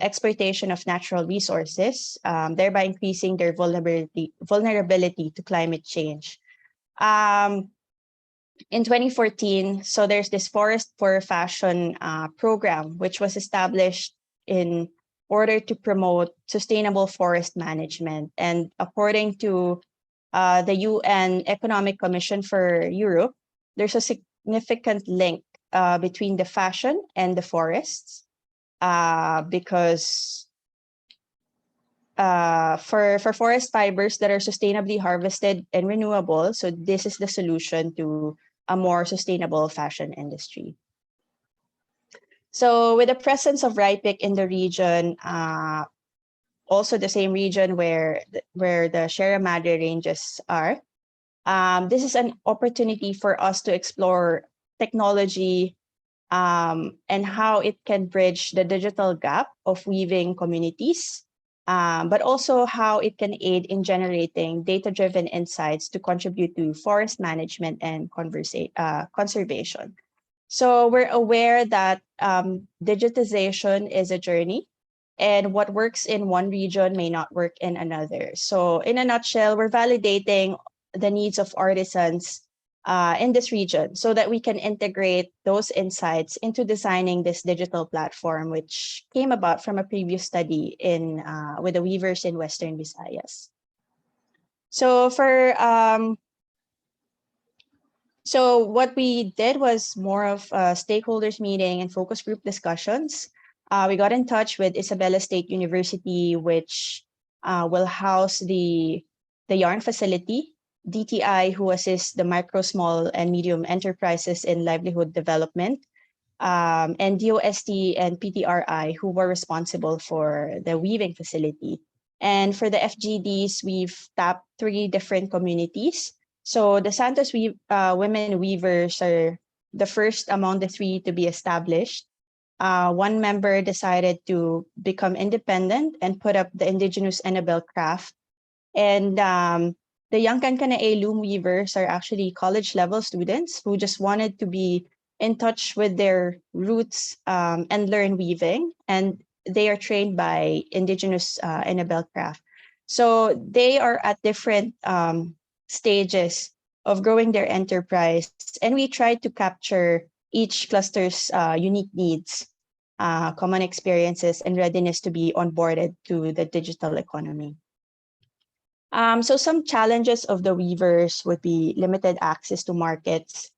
exploitation of natural resources, thereby increasing their vulnerability to climate change. In 2014, so there's this Forest for Fashion program, which was established in order to promote sustainable forest management. And according to the UN Economic Commission for Europe, there's a significant link between the fashion and the forests because for forest fibers that are sustainably harvested and renewable, so this is the solution to a more sustainable fashion industry. So with the presence of Ripik in the region, also the same region where the Sierra Madre ranges are, this is an opportunity for us to explore technology and how it can bridge the digital gap of weaving communities, but also how it can aid in generating data-driven insights to contribute to forest management and conservation. So we're aware that digitization is a journey, and what works in one region may not work in another. So in a nutshell, we're validating the needs of artisans in this region so that we can integrate those insights into designing this digital platform, which came about from a previous study with the weavers in Western Visayas. So so what we did was more of a stakeholders meeting and focus group discussions. We got in touch with Isabela State University, which will house the yarn facility, DTI, who assists the micro, small, and medium enterprises in livelihood development, and DOST and PTRI, who were responsible for the weaving facility. And for the FGDs, we've tapped 3 different communities. So the Santos women weavers are the first among the 3 to be established. One member decided to become independent and put up the indigenous Annabelle craft. And the young Kankanae loom weavers are actually college level students who just wanted to be in touch with their roots and learn weaving. And they are trained by indigenous Annabelle craft. So they are at different stages of growing their enterprise. And we try to capture each cluster's unique needs, common experiences, and readiness to be onboarded to the digital economy. So some challenges of the weavers would be limited access to markets.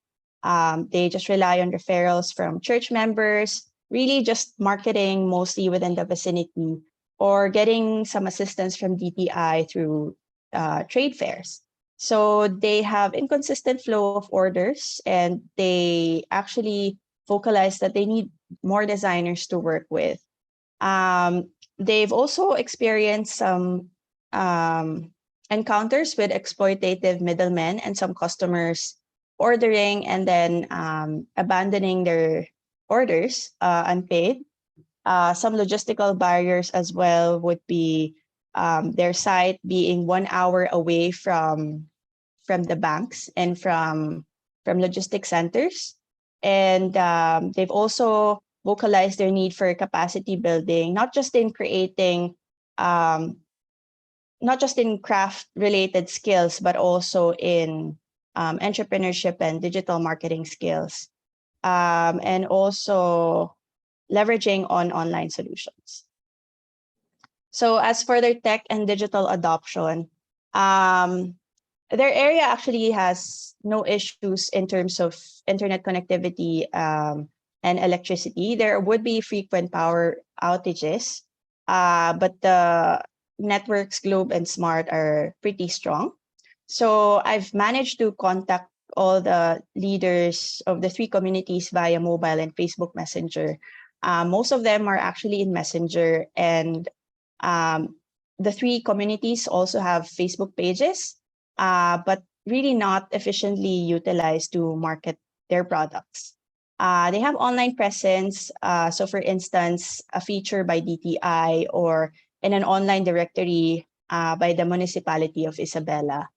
They just rely on referrals from church members, really just marketing mostly within the vicinity, or getting some assistance from DTI through trade fairs. So they have inconsistent flow of orders, and they actually vocalize that they need more designers to work with. They've also experienced some encounters with exploitative middlemen and some customers ordering and then abandoning their orders unpaid. Some logistical barriers as well would be their site being 1 hour away from the banks and from logistic centers. And they've also vocalized their need for capacity building, not just in creating not just in craft-related skills, but also in entrepreneurship and digital marketing skills, and also leveraging on online solutions. So as for their tech and digital adoption, their area actually has no issues in terms of internet connectivity and electricity. There would be frequent power outages, but the networks Globe and Smart are pretty strong. So I've managed to contact all the leaders of the 3 communities via mobile and Facebook Messenger. Most of them are actually in Messenger, and the 3 communities also have Facebook pages, but really not efficiently utilized to market their products. They have online presence. So for instance, a feature by DTI or in an online directory by the municipality of Isabela.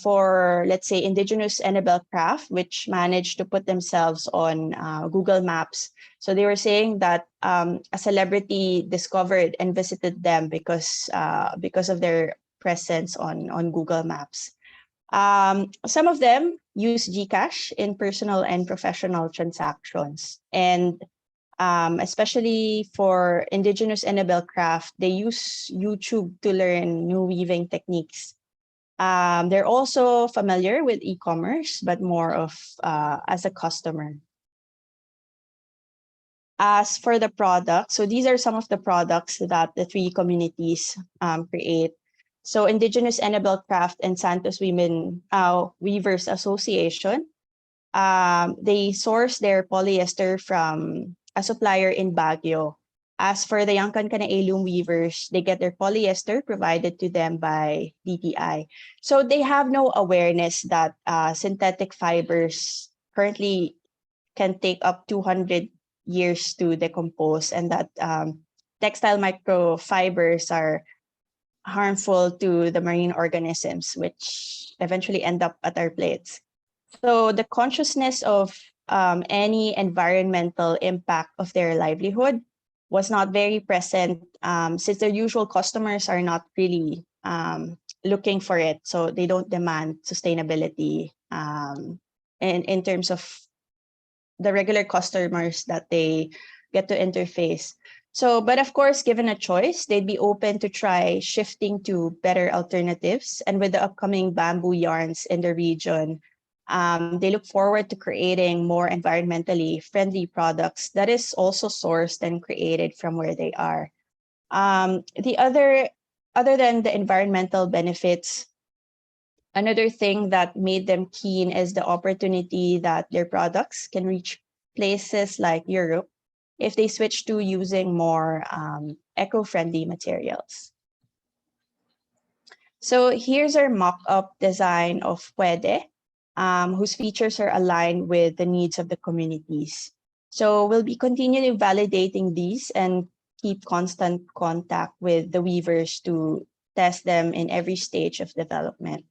For, let's say, indigenous Annabelle craft, which managed to put themselves on Google Maps. So they were saying that a celebrity discovered and visited them because of their presence on Google Maps. Some of them use GCash in personal and professional transactions. And Especially for indigenous Annabelle craft, they use YouTube to learn new weaving techniques. They're also familiar with e-commerce, but more of as a customer. As for the product, so these are some of the products that the three communities create. So Indigenous Annabelle Craft and Santos Women Weavers Association, they source their polyester from a supplier in Baguio. As for the Yangkan Kanaelum weavers, they get their polyester provided to them by DTI. So they have no awareness that synthetic fibers currently can take up 200 years to decompose, and that textile microfibers are harmful to the marine organisms, which eventually end up at our plates. So the consciousness of any environmental impact of their livelihood was not very present, since their usual customers are not really looking for it. So they don't demand sustainability in terms of the regular customers that they get to interface. So, but of course, given a choice, they'd be open to try shifting to better alternatives. And with the upcoming bamboo yarns in the region, they look forward to creating more environmentally friendly products that is also sourced and created from where they are. Other than the environmental benefits, another thing that made them keen is the opportunity that their products can reach places like Europe if they switch to using more eco-friendly materials. So here's our mock-up design of Puede, whose features are aligned with the needs of the communities. So we'll be continually validating these and keep constant contact with the weavers to test them in every stage of development.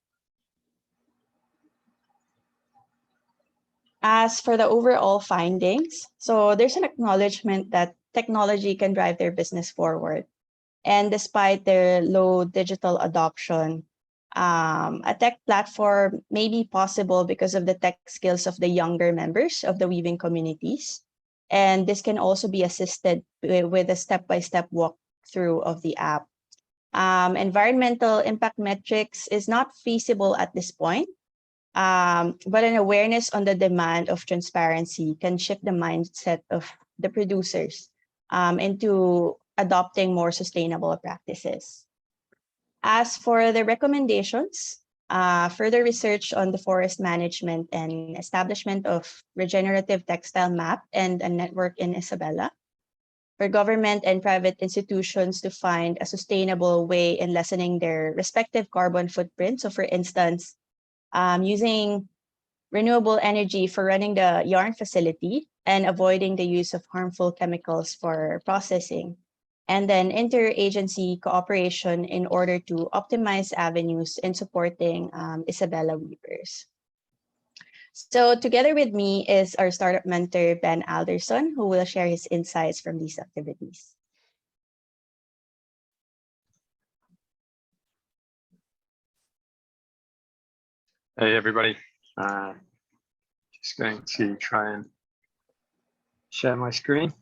As for the overall findings, so there's an acknowledgement that technology can drive their business forward. And despite their low digital adoption, a tech platform may be possible because of the tech skills of the younger members of the weaving communities. And this can also be assisted with a step-by-step walkthrough of the app. Environmental impact metrics is not feasible at this point, but an awareness on the demand of transparency can shift the mindset of the producers into adopting more sustainable practices. As for the recommendations, further research on the forest management and establishment of regenerative textile map and a network in Isabela, for government and private institutions to find a sustainable way in lessening their respective carbon footprint. So for instance, using renewable energy for running the yarn facility and avoiding the use of harmful chemicals for processing. And then interagency cooperation in order to optimize avenues in supporting Isabela weavers. So together with me is our startup mentor, Ben Alderson, who will share his insights from these activities. Hey, everybody. Just going to try and share my screen.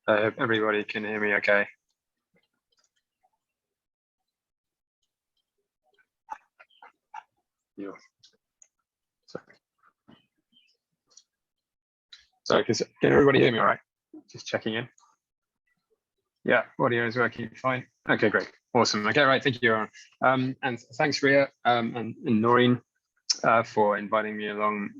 I hope everybody can hear me okay. Yeah. Sorry, can everybody hear me all right? Just checking in. Yeah, audio is working fine. Okay, great. Awesome. Okay, right. Thank you, Aaron. And thanks, Ria and Noreen, for inviting me along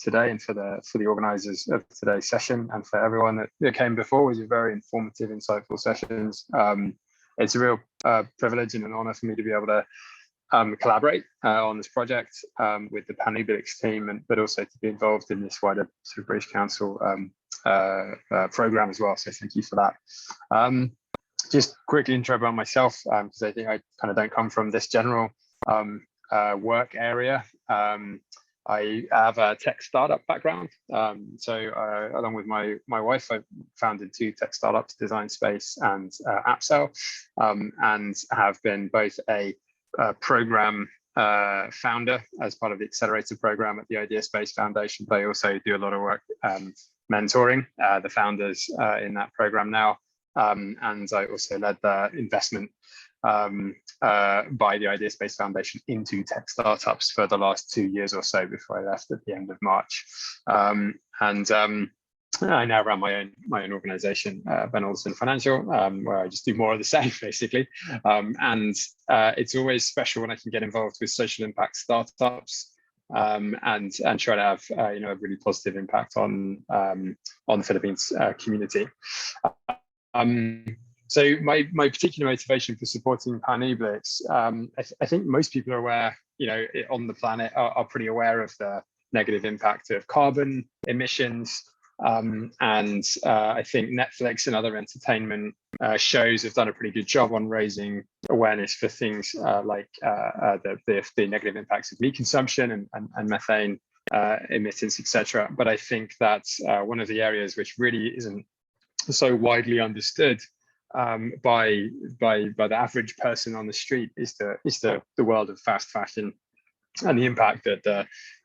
today, and for the organizers of today's session, and for everyone that came before. It was a very informative, insightful sessions. It's a real privilege and an honor for me to be able to collaborate on this project with the Panubilix team, but also to be involved in this wider sort of British Council program as well. So thank you for that. Just quickly intro about myself, because I think I kind of don't come from this general work area. I have a tech startup background. So along with my wife, I founded 2 tech startups, Design Space and AppSell, and have been both a program founder as part of the accelerator program at the Idea Space Foundation, but I also do a lot of work mentoring the founders in that program now. And I also led the investment by the Idea Space Foundation into tech startups for the last 2 years or so before I left at the end of March. I now run my own organization, Alderson Financial, where I just do more of the same, basically. It's always special when I can get involved with social impact startups and try to have a really positive impact on the Philippines community. So my particular motivation for supporting Panublix, I think most people are aware, on the planet are pretty aware of the negative impact of carbon emissions. I think Netflix and other entertainment shows have done a pretty good job on raising awareness for things like the negative impacts of meat consumption and methane emittance, etc. But I think that's one of the areas which really isn't so widely understood by the average person on the street is the world of fast fashion and the impact that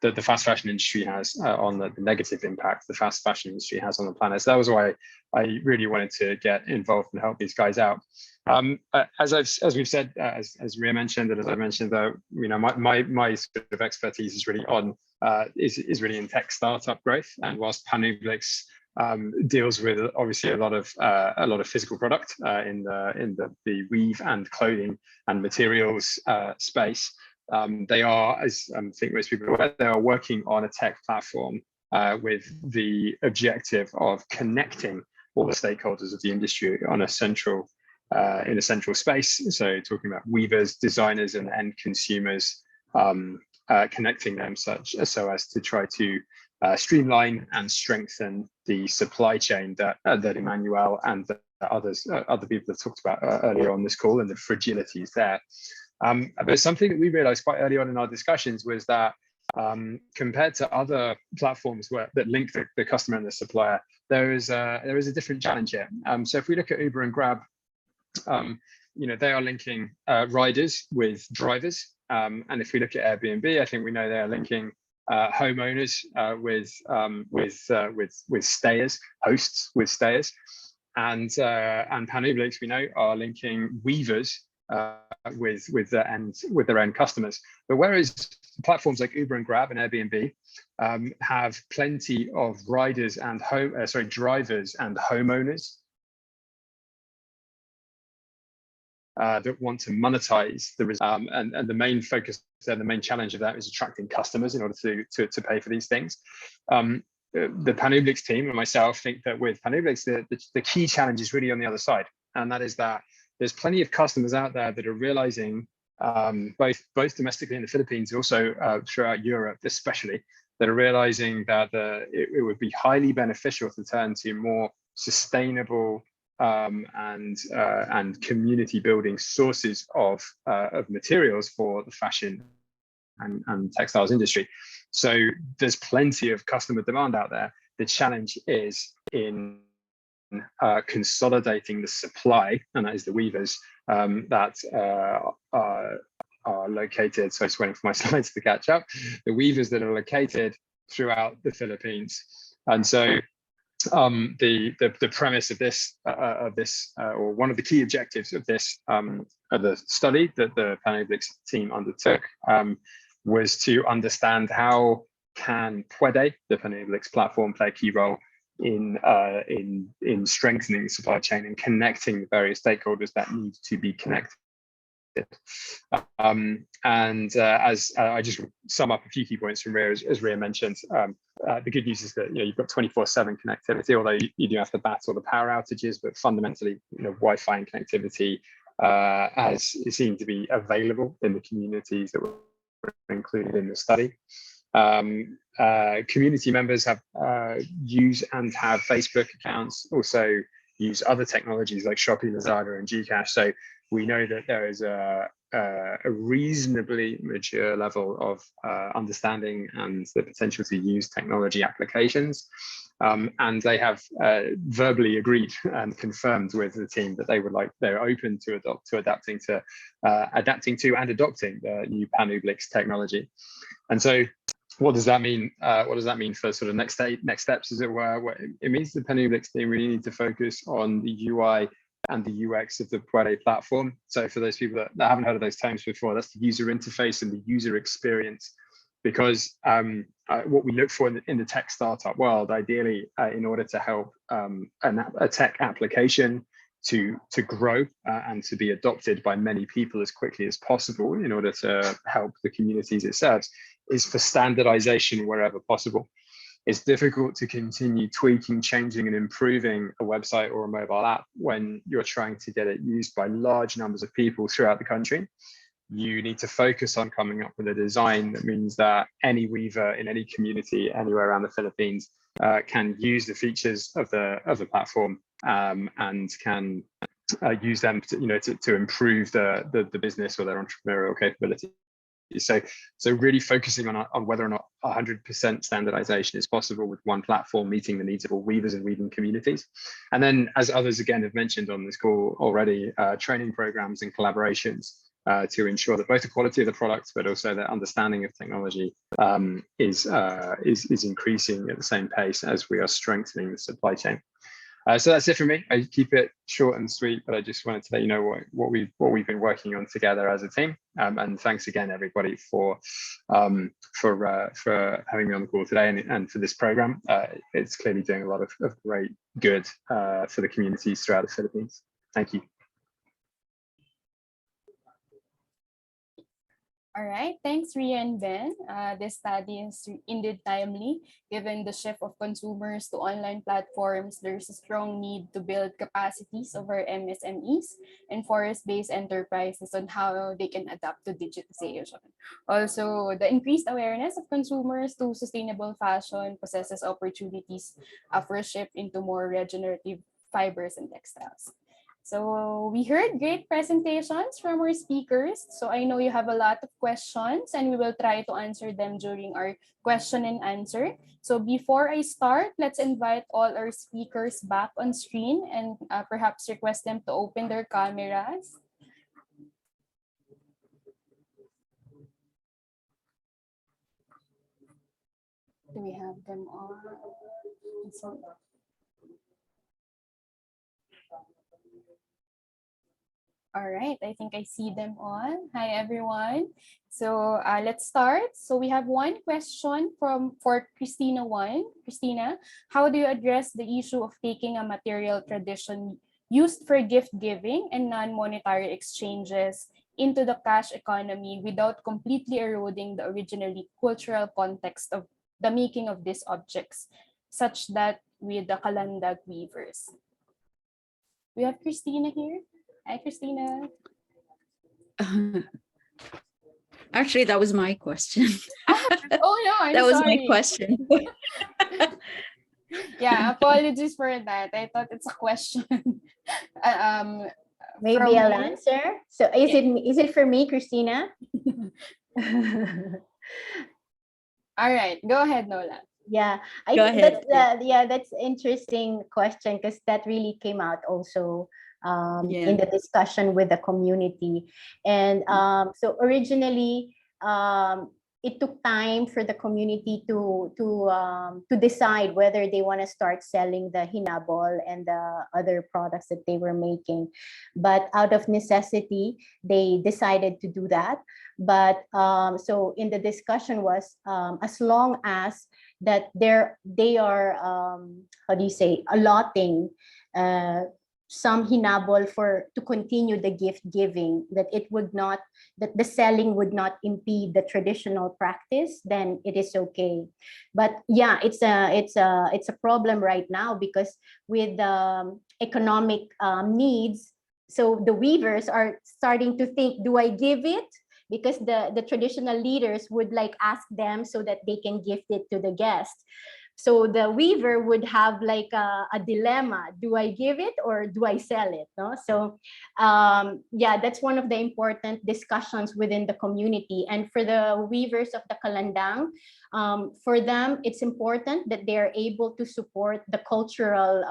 the fast fashion industry has on the negative impact the fast fashion industry has on the planet. So that was why I really wanted to get involved and help these guys out. As we've said, as Ria mentioned, and as I mentioned, my sort of expertise is really is really in tech startup growth. And whilst Panublix deals with obviously a lot of physical product in the weave and clothing and materials space. They are, as I think most people are aware, they are working on a tech platform with the objective of connecting all the stakeholders of the industry on a central in a central space. So talking about weavers, designers, and end consumers, connecting them so as to try to streamline and strengthen the supply chain that Emmanuel and the other people have talked about earlier on this call and the fragilities there. But something that we realized quite early on in our discussions was that compared to other platforms that link the customer and the supplier, there is a different challenge here. So if we look at Uber and Grab, they are linking riders with drivers. And if we look at Airbnb, I think we know they are linking homeowners with stayers, hosts with stayers, and Panublix, we know, are linking weavers with their end customers. But whereas platforms like Uber and Grab and Airbnb have plenty of riders and drivers and homeowners that want to monetize and the main focus and the main challenge of that is attracting customers in order to pay for these things. The Panublix team and myself think that with Panublix, the key challenge is really on the other side, and that is that there's plenty of customers out there that are realizing, both domestically in the Philippines, also throughout Europe, especially, that are realizing that it would be highly beneficial to turn to more sustainable and community building sources of materials for the fashion and textiles industry. So there's plenty of customer demand out there. The challenge is in consolidating the supply, and that is the weavers that are located. So I was waiting for my slides to catch up. The weavers that are located throughout the Philippines, and so the premise of this or one of the key objectives of this of the study that the Panublix team undertook was to understand how can Puede, the Panublix platform, play a key role in strengthening the supply chain and connecting the various stakeholders that need to be connected. As I just sum up a few key points from Ria, as Ria mentioned, the good news is that you've got 24/7 connectivity, although you do have to battle the power outages, but fundamentally Wi-Fi and connectivity seem to be available in the communities that were included in the study. Community members have use and have Facebook accounts, also use other technologies like Shopee, Lazada, and Gcash. So we know that there is a reasonably mature level of understanding and the potential to use technology applications. And they have verbally agreed and confirmed with the team that they're open to adapting to and adopting the new Panublix technology. And so what does that mean? What does that mean for sort of next steps, as it were? What it means the Panubix team really need to focus on the UI and the UX of the Puede platform. So for those people that haven't heard of those terms before, that's the user interface and the user experience. Because what we look for in the tech startup world, ideally, in order to help a tech application to grow and to be adopted by many people as quickly as possible, in order to help the communities it serves, is for standardization wherever possible. It's difficult to continue tweaking, changing, and improving a website or a mobile app when you're trying to get it used by large numbers of people throughout the country. You need to focus on coming up with a design that means that any weaver in any community anywhere around the Philippines can use the features of the platform and can use them to improve the business or their entrepreneurial capability. So really focusing on whether or not 100% standardization is possible with one platform meeting the needs of all weavers and weaving communities. And then, as others again have mentioned on this call already, training programs and collaborations to ensure that both the quality of the product, but also their understanding of technology is increasing at the same pace as we are strengthening the supply chain. So that's it for me. I keep it short and sweet, but I just wanted to let you know what we've been working on together as a team. And thanks again, everybody, for having me on the call today and for this program. It's clearly doing a lot of great good for the communities throughout the Philippines. Thank you. All right, thanks, Ria and Ben. This study is indeed timely. Given the shift of consumers to online platforms, there's a strong need to build capacities of our MSMEs and forest-based enterprises on how they can adapt to digitization. Also, the increased awareness of consumers to sustainable fashion possesses opportunities for a shift into more regenerative fibers and textiles. So we heard great presentations from our speakers. So I know you have a lot of questions and we will try to answer them during our question and answer. So before I start, let's invite all our speakers back on screen and perhaps request them to open their cameras. Do we have them on? All right, I think I see them on. Hi, everyone. So let's start. So we have one question for Christina 1. Christina, how do you address the issue of taking a material tradition used for gift giving and non-monetary exchanges into the cash economy without completely eroding the originally cultural context of the making of these objects, such that with the Kalandag weavers? We have Christina here. Hi, Christina. Actually, that was my question. Oh no, I'm that was sorry. my question. Yeah, apologies for that. I thought it's a question. Maybe I'll answer. So is it for me, Christina? All right, go ahead, Nola. Yeah, I think that's interesting question, because that really came out also in the discussion with the community. And so originally, it took time for the community to decide whether they want to start selling the hinabol and the other products that they were making. But out of necessity, they decided to do that. But so in the discussion was, as long as that they are how do you say, allotting some hinabol to continue the gift giving, that the selling would not impede the traditional practice, then it is okay. But yeah, it's a problem right now, because with economic needs, so the weavers are starting to think, do I give it? Because the traditional leaders would like ask them so that they can gift it to the guests. So the weaver would have like a dilemma: do I give it or do I sell it? No? So yeah, that's one of the important discussions within the community. And for the weavers of the Kalandang, for them, it's important that they are able to support the cultural,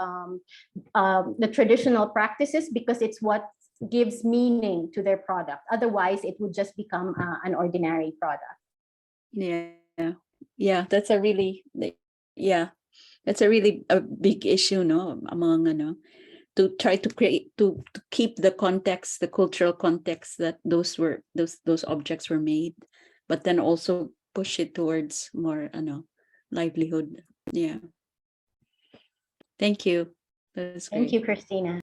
the traditional practices, because it's what gives meaning to their product. Otherwise, it would just become an ordinary product. Yeah. Yeah, that's a really yeah, that's a really a big issue, no, among to try to create to keep the context, the cultural context that those objects were made, but then also push it towards more livelihood. Yeah. Thank you. That's Thank great. you, Christina.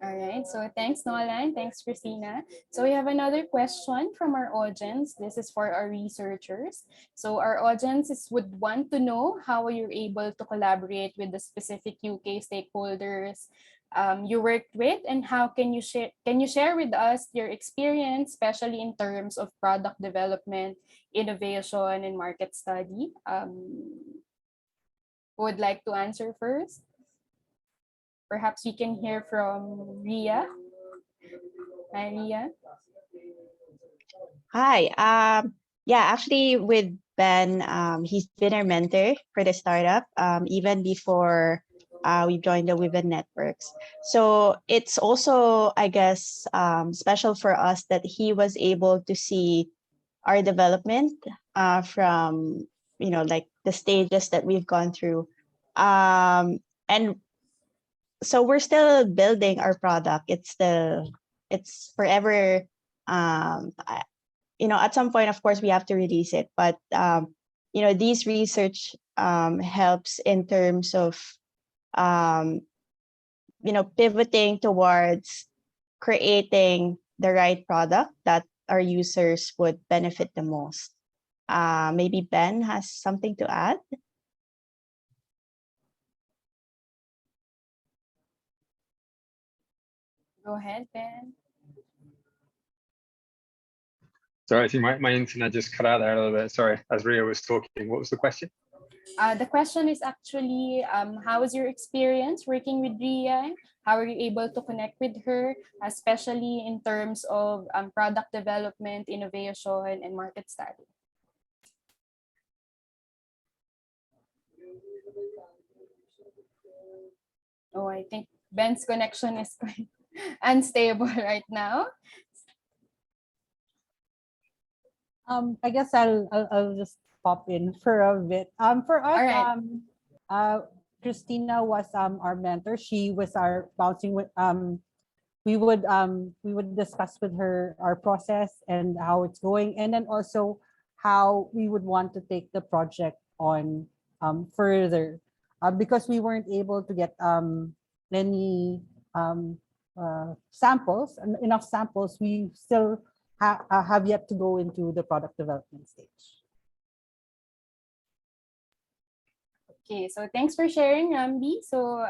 All right, so thanks, Nolan. Thanks, Christina. So we have another question from our audience. This is for our researchers. So our would want to know how you're able to collaborate with the specific UK stakeholders you worked with, and how can you share with us your experience, especially in terms of product development, innovation, and market study? Who would like to answer first? Perhaps we can hear from Ria. Hi, Ria. Hi. Yeah, actually with Ben, he's been our mentor for the startup, even before we joined the Women Networks. So it's also, I guess, special for us that he was able to see our development from, like the stages that we've gone through. And so we're still building our product. It's forever, at some point, of course, we have to release it, but these research helps in terms of pivoting towards creating the right product that our users would benefit the most. Maybe Ben has something to add. Go ahead, Ben. Sorry, I think my internet just cut out there a little bit. Sorry, as Ria was talking, what was the question? The question is actually, how was your experience working with Ria? How were you able to connect with her, especially in terms of product development, innovation, and market study? Oh, I think Ben's connection is quite unstable right now. I guess I'll just pop in for a bit. For us, All right. Christina was our mentor. She was our bouncing with we would discuss with her our process and how it's going, and then also how we would want to take the project on further, because we weren't able to get any samples, enough samples. We still have yet to go into the product development stage. Okay, so thanks for sharing, Rambi. So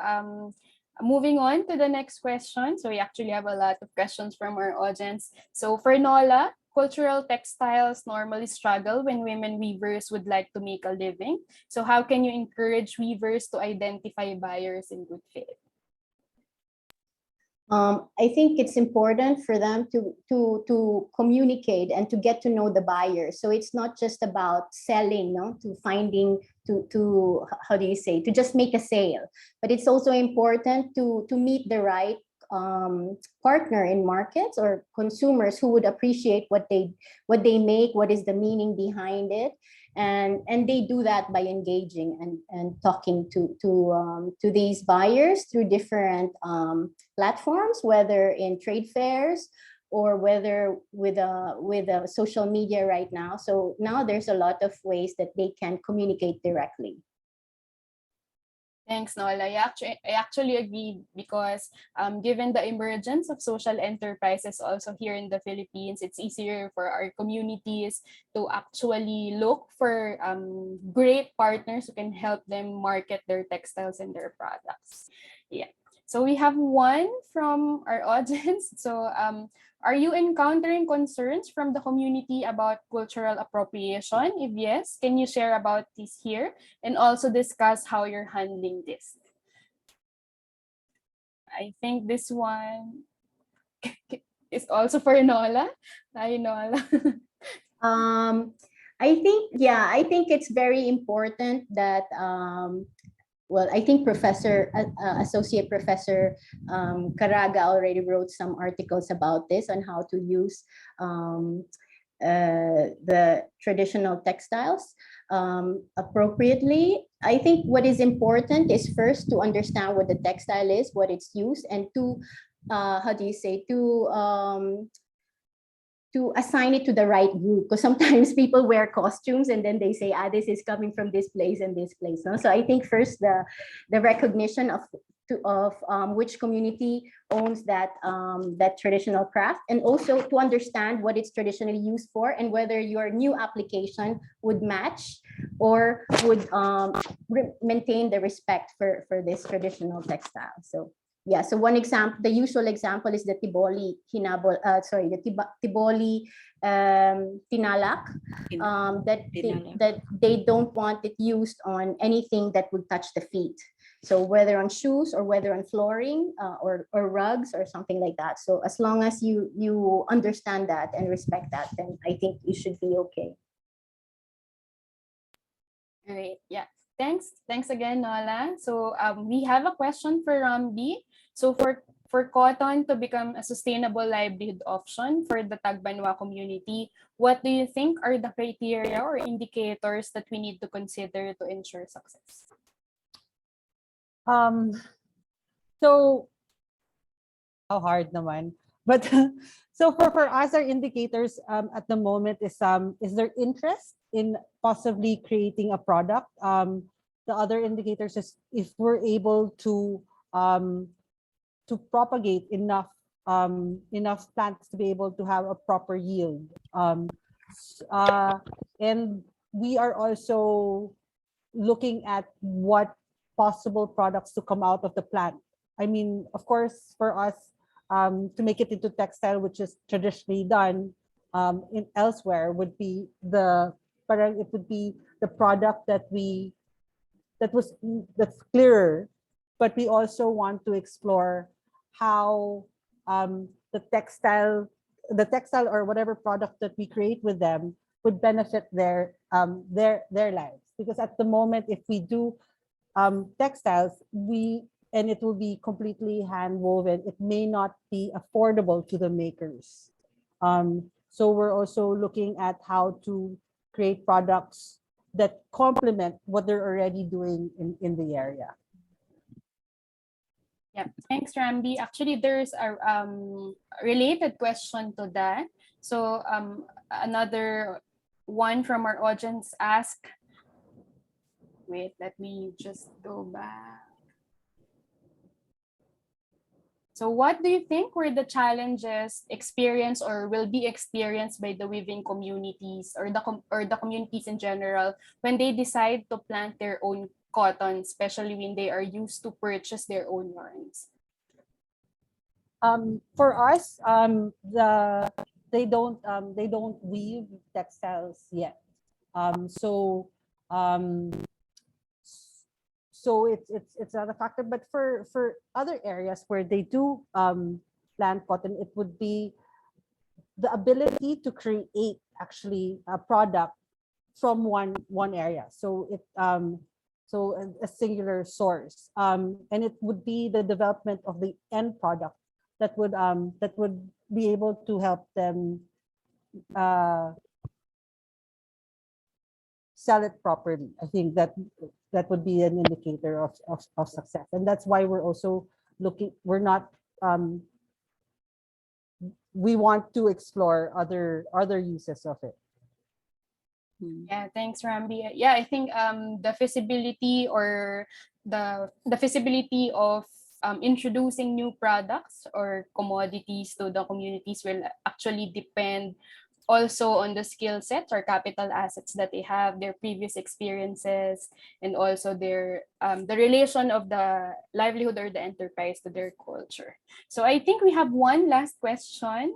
moving on to the next question. So we actually have a lot of questions from our audience. So for Nola, cultural textiles normally struggle when women weavers would like to make a living. So how can you encourage weavers to identify buyers in good faith? I think it's important for them to communicate and to get to know the buyer. So it's not just about selling, no, to finding to how do you say, to just make a sale, but it's also important to meet the right partner in markets or consumers who would appreciate what they make, what is the meaning behind it. And they do that by engaging and talking to these buyers through different platforms, whether in trade fairs or whether with social media right now. So now there's a lot of ways that they can communicate directly. Thanks, Nola. I actually agree because given the emergence of social enterprises also here in the Philippines, it's easier for our communities to actually look for great partners who can help them market their textiles and their products. Yeah. So we have one from our audience. So are you encountering concerns from the community about cultural appropriation? If yes, can you share about this here and also discuss how you're handling this? I think this one is also for Nola. Hi, Nola. I think it's very important that well, I think Associate Professor Caraga already wrote some articles about this on how to use the traditional textiles appropriately. I think what is important is first to understand what the textile is, what it's used, and to how do you say, to assign it to the right group, because sometimes people wear costumes and then they say, ah, this is coming from this place and this place. No? So I think first the recognition of which community owns that that traditional craft, and also to understand what it's traditionally used for and whether your new application would match or would maintain the respect for this traditional textile. So yeah, so one example, the usual example is the Tiboli hinabol, Tiboli tinalak, that they don't want it used on anything that would touch the feet. So whether on shoes or whether on flooring or rugs or something like that. So as long as you understand that and respect that, then I think you should be okay. Great. Yeah. Thanks again, Nola. So we have a question for Rambi. So for cotton to become a sustainable livelihood option for the Tagbanwa community, what do you think are the criteria or indicators that we need to consider to ensure success? So how hard naman, but so for us, our indicators at the moment is there interest in possibly creating a product. The other indicators is if we're able to propagate enough plants to be able to have a proper yield. And we are also looking at what possible products to come out of the plant. I mean, of course, for us to make it into textile, which is traditionally done in elsewhere, would be it would be the product that's clearer. But we also want to explore how the textile or whatever product that we create with them would benefit their lives. Because at the moment, if we do textiles, and it will be completely hand woven, it may not be affordable to the makers. So we're also looking at how to create products that complement what they're already doing in the area. Yeah, thanks, Rambi. Actually, there's a related question to that. So another one from our audience asked, wait, let me just go back. So what do you think were the challenges experienced or will be experienced by the weaving communities or the communities in general when they decide to plant their own cotton, especially when they are used to purchase their own yarns? For us, they don't weave textiles yet. So it's not a factor. But for other areas where they do plant cotton, it would be the ability to create actually a product from one area. So a singular source, and it would be the development of the end product that would be able to help them sell it properly. I think that would be an indicator of success, and that's why we're also looking. We're not. We want to explore other uses of it. Yeah, thanks, Rambi. Yeah, I think the feasibility or the feasibility of introducing new products or commodities to the communities will actually depend also on the skill sets or capital assets that they have, their previous experiences, and also their the relation of the livelihood or the enterprise to their culture. So I think we have one last question.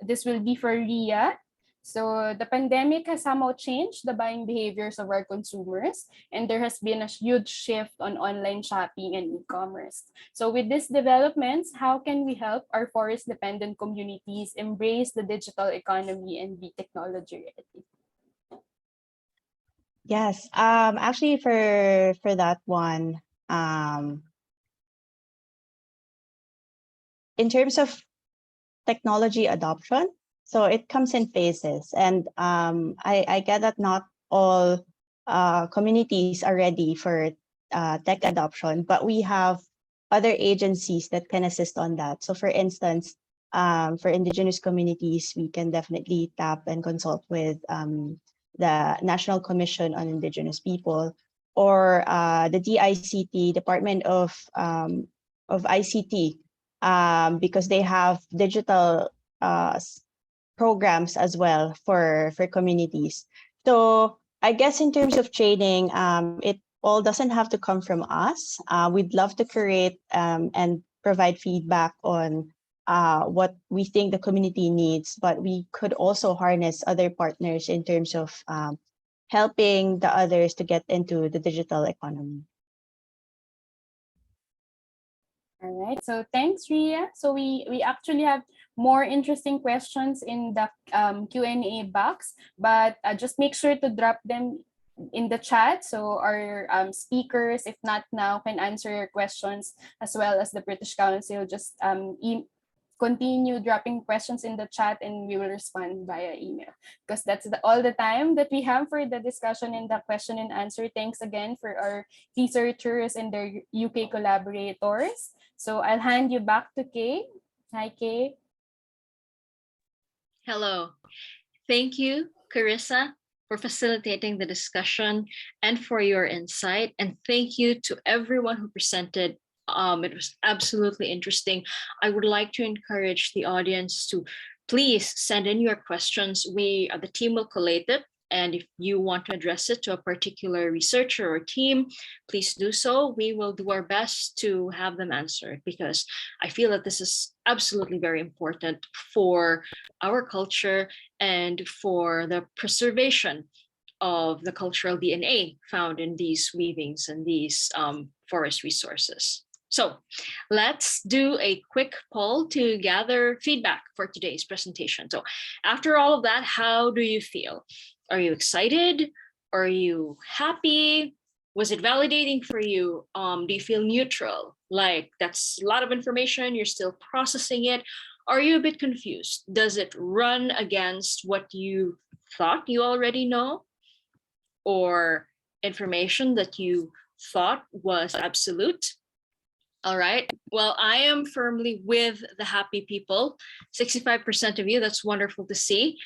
This will be for Ria. So the pandemic has somehow changed the buying behaviors of our consumers, and there has been a huge shift on online shopping and e-commerce. So with these developments, how can we help our forest-dependent communities embrace the digital economy and be technology ready? Yes, actually for that one, in terms of technology adoption, So it comes in phases. And I get that not all communities are ready for tech adoption, but we have other agencies that can assist on that. So for instance, for Indigenous communities, we can definitely tap and consult with the National Commission on Indigenous People, or the DICT, Department of ICT, because they have digital programs as well for communities. So I guess in terms of training, it all doesn't have to come from us. We'd love to create and provide feedback on what we think the community needs, but we could also harness other partners in terms of helping the others to get into the digital economy. All right, so thanks, Ria. So we actually have more interesting questions in the Q&A box, but just make sure to drop them in the chat, so our speakers, if not now, can answer your questions, as well as the British Council. Just continue dropping questions in the chat and we will respond via email, because that's all the time that we have for the discussion and the question and answer. Thanks again for our researchers and their UK collaborators. So I'll hand you back to Kay. Hi, Kay. Hello. Thank you, Carissa, for facilitating the discussion and for your insight. And thank you to everyone who presented. It was absolutely interesting. I would like to encourage the audience to please send in your questions. The team will collate it. And if you want to address it to a particular researcher or team, please do so. We will do our best to have them answered, because I feel that this is absolutely very important for our culture and for the preservation of the cultural DNA found in these weavings and these forest resources. So let's do a quick poll to gather feedback for today's presentation. So after all of that, how do you feel? Are you excited? Are you happy? Was it validating for you? Do you feel neutral? Like, that's a lot of information, you're still processing it. Are you a bit confused? Does it run against what you thought you already know? Or information that you thought was absolute? All right. Well, I am firmly with the happy people. 65% of you, that's wonderful to see.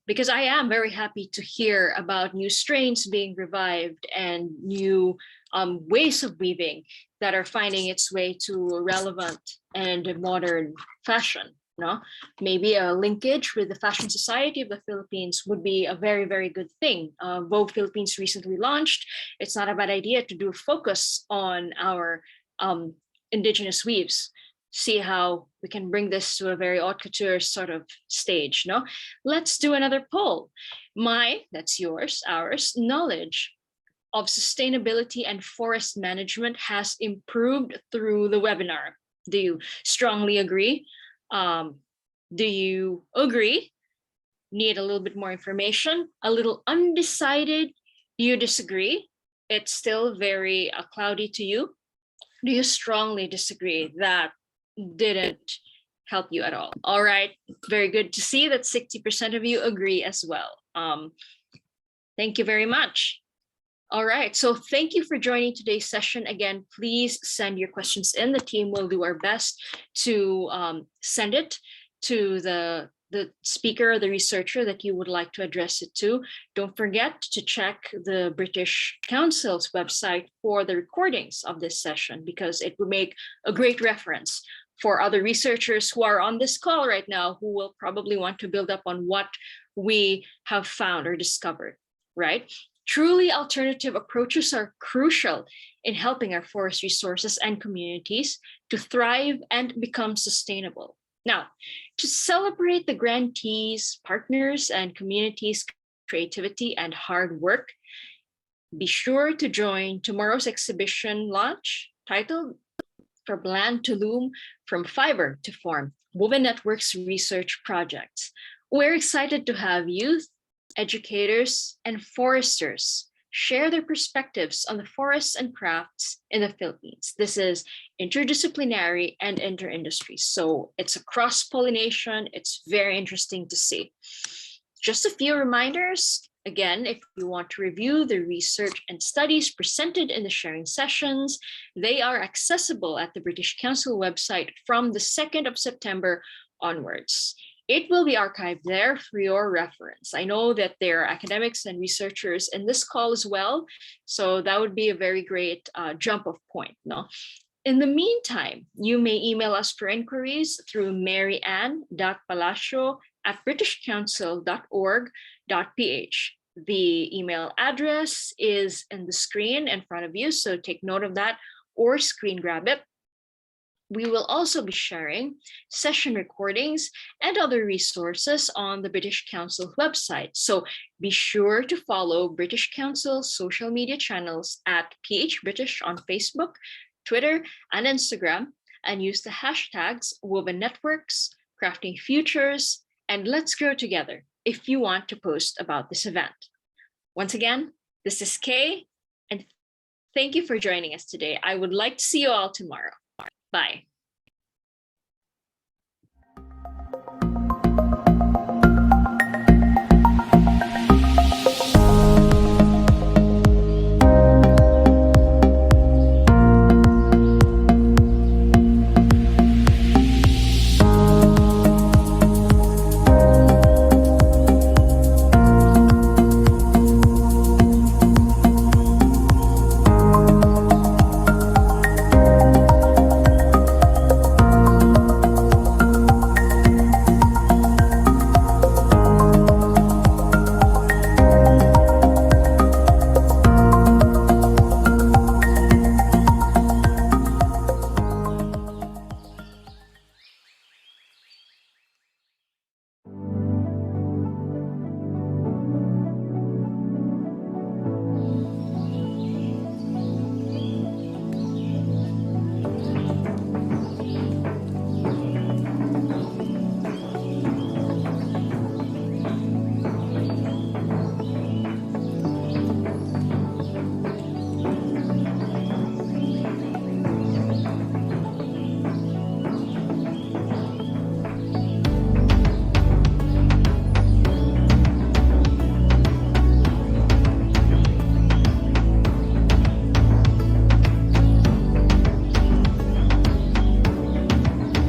Because I am very happy to hear about new strains being revived and new ways of weaving that are finding its way to relevant and modern fashion. No, maybe a linkage with the Fashion Society of the Philippines would be a very, very good thing. Vogue Philippines recently launched. It's not a bad idea to do a focus on our indigenous weaves. See how we can bring this to a very haute couture sort of stage. No, let's do another poll. That's yours, ours, knowledge of sustainability and forest management has improved through the webinar. Do you strongly agree? Do you agree? Need a little bit more information? A little undecided? Do you disagree? It's still very cloudy to you? Do you strongly disagree? That didn't help you at all. All right, very good to see that 60% of you agree as well. Thank you very much. All right, so thank you for joining today's session. Again, please send your questions in. The team will do our best to send it to the speaker or the researcher that you would like to address it to. Don't forget to check the British Council's website for the recordings of this session, because it will make a great reference for other researchers who are on this call right now, who will probably want to build up on what we have found or discovered, right? Truly alternative approaches are crucial in helping our forest resources and communities to thrive and become sustainable. Now, to celebrate the grantees, partners, and communities' creativity and hard work, be sure to join tomorrow's exhibition launch titled From Land to Loom, From Fiber to Form, Woven Networks Research Projects. We're excited to have youth, educators, and foresters share their perspectives on the forests and crafts in the Philippines. This is interdisciplinary and inter-industry. So it's a cross-pollination. It's very interesting to see. Just a few reminders. Again, if you want to review the research and studies presented in the sharing sessions, they are accessible at the British Council website from the 2nd of September onwards. It will be archived there for your reference. I know that there are academics and researchers in this call as well, so that would be a very great jump off point. No? In the meantime, you may email us for inquiries through maryann.palacio@britishcouncil.org.ph. The email address is in the screen in front of you, so take note of that or screen grab it. We will also be sharing session recordings and other resources on the British Council website. So be sure to follow British Council social media channels at PHBritish on Facebook, Twitter, and Instagram, and use the hashtags Woven Networks, Crafting Futures, and Let's Grow Together if you want to post about this event. Once again, this is Kay, and thank you for joining us today. I would like to see you all tomorrow. Bye.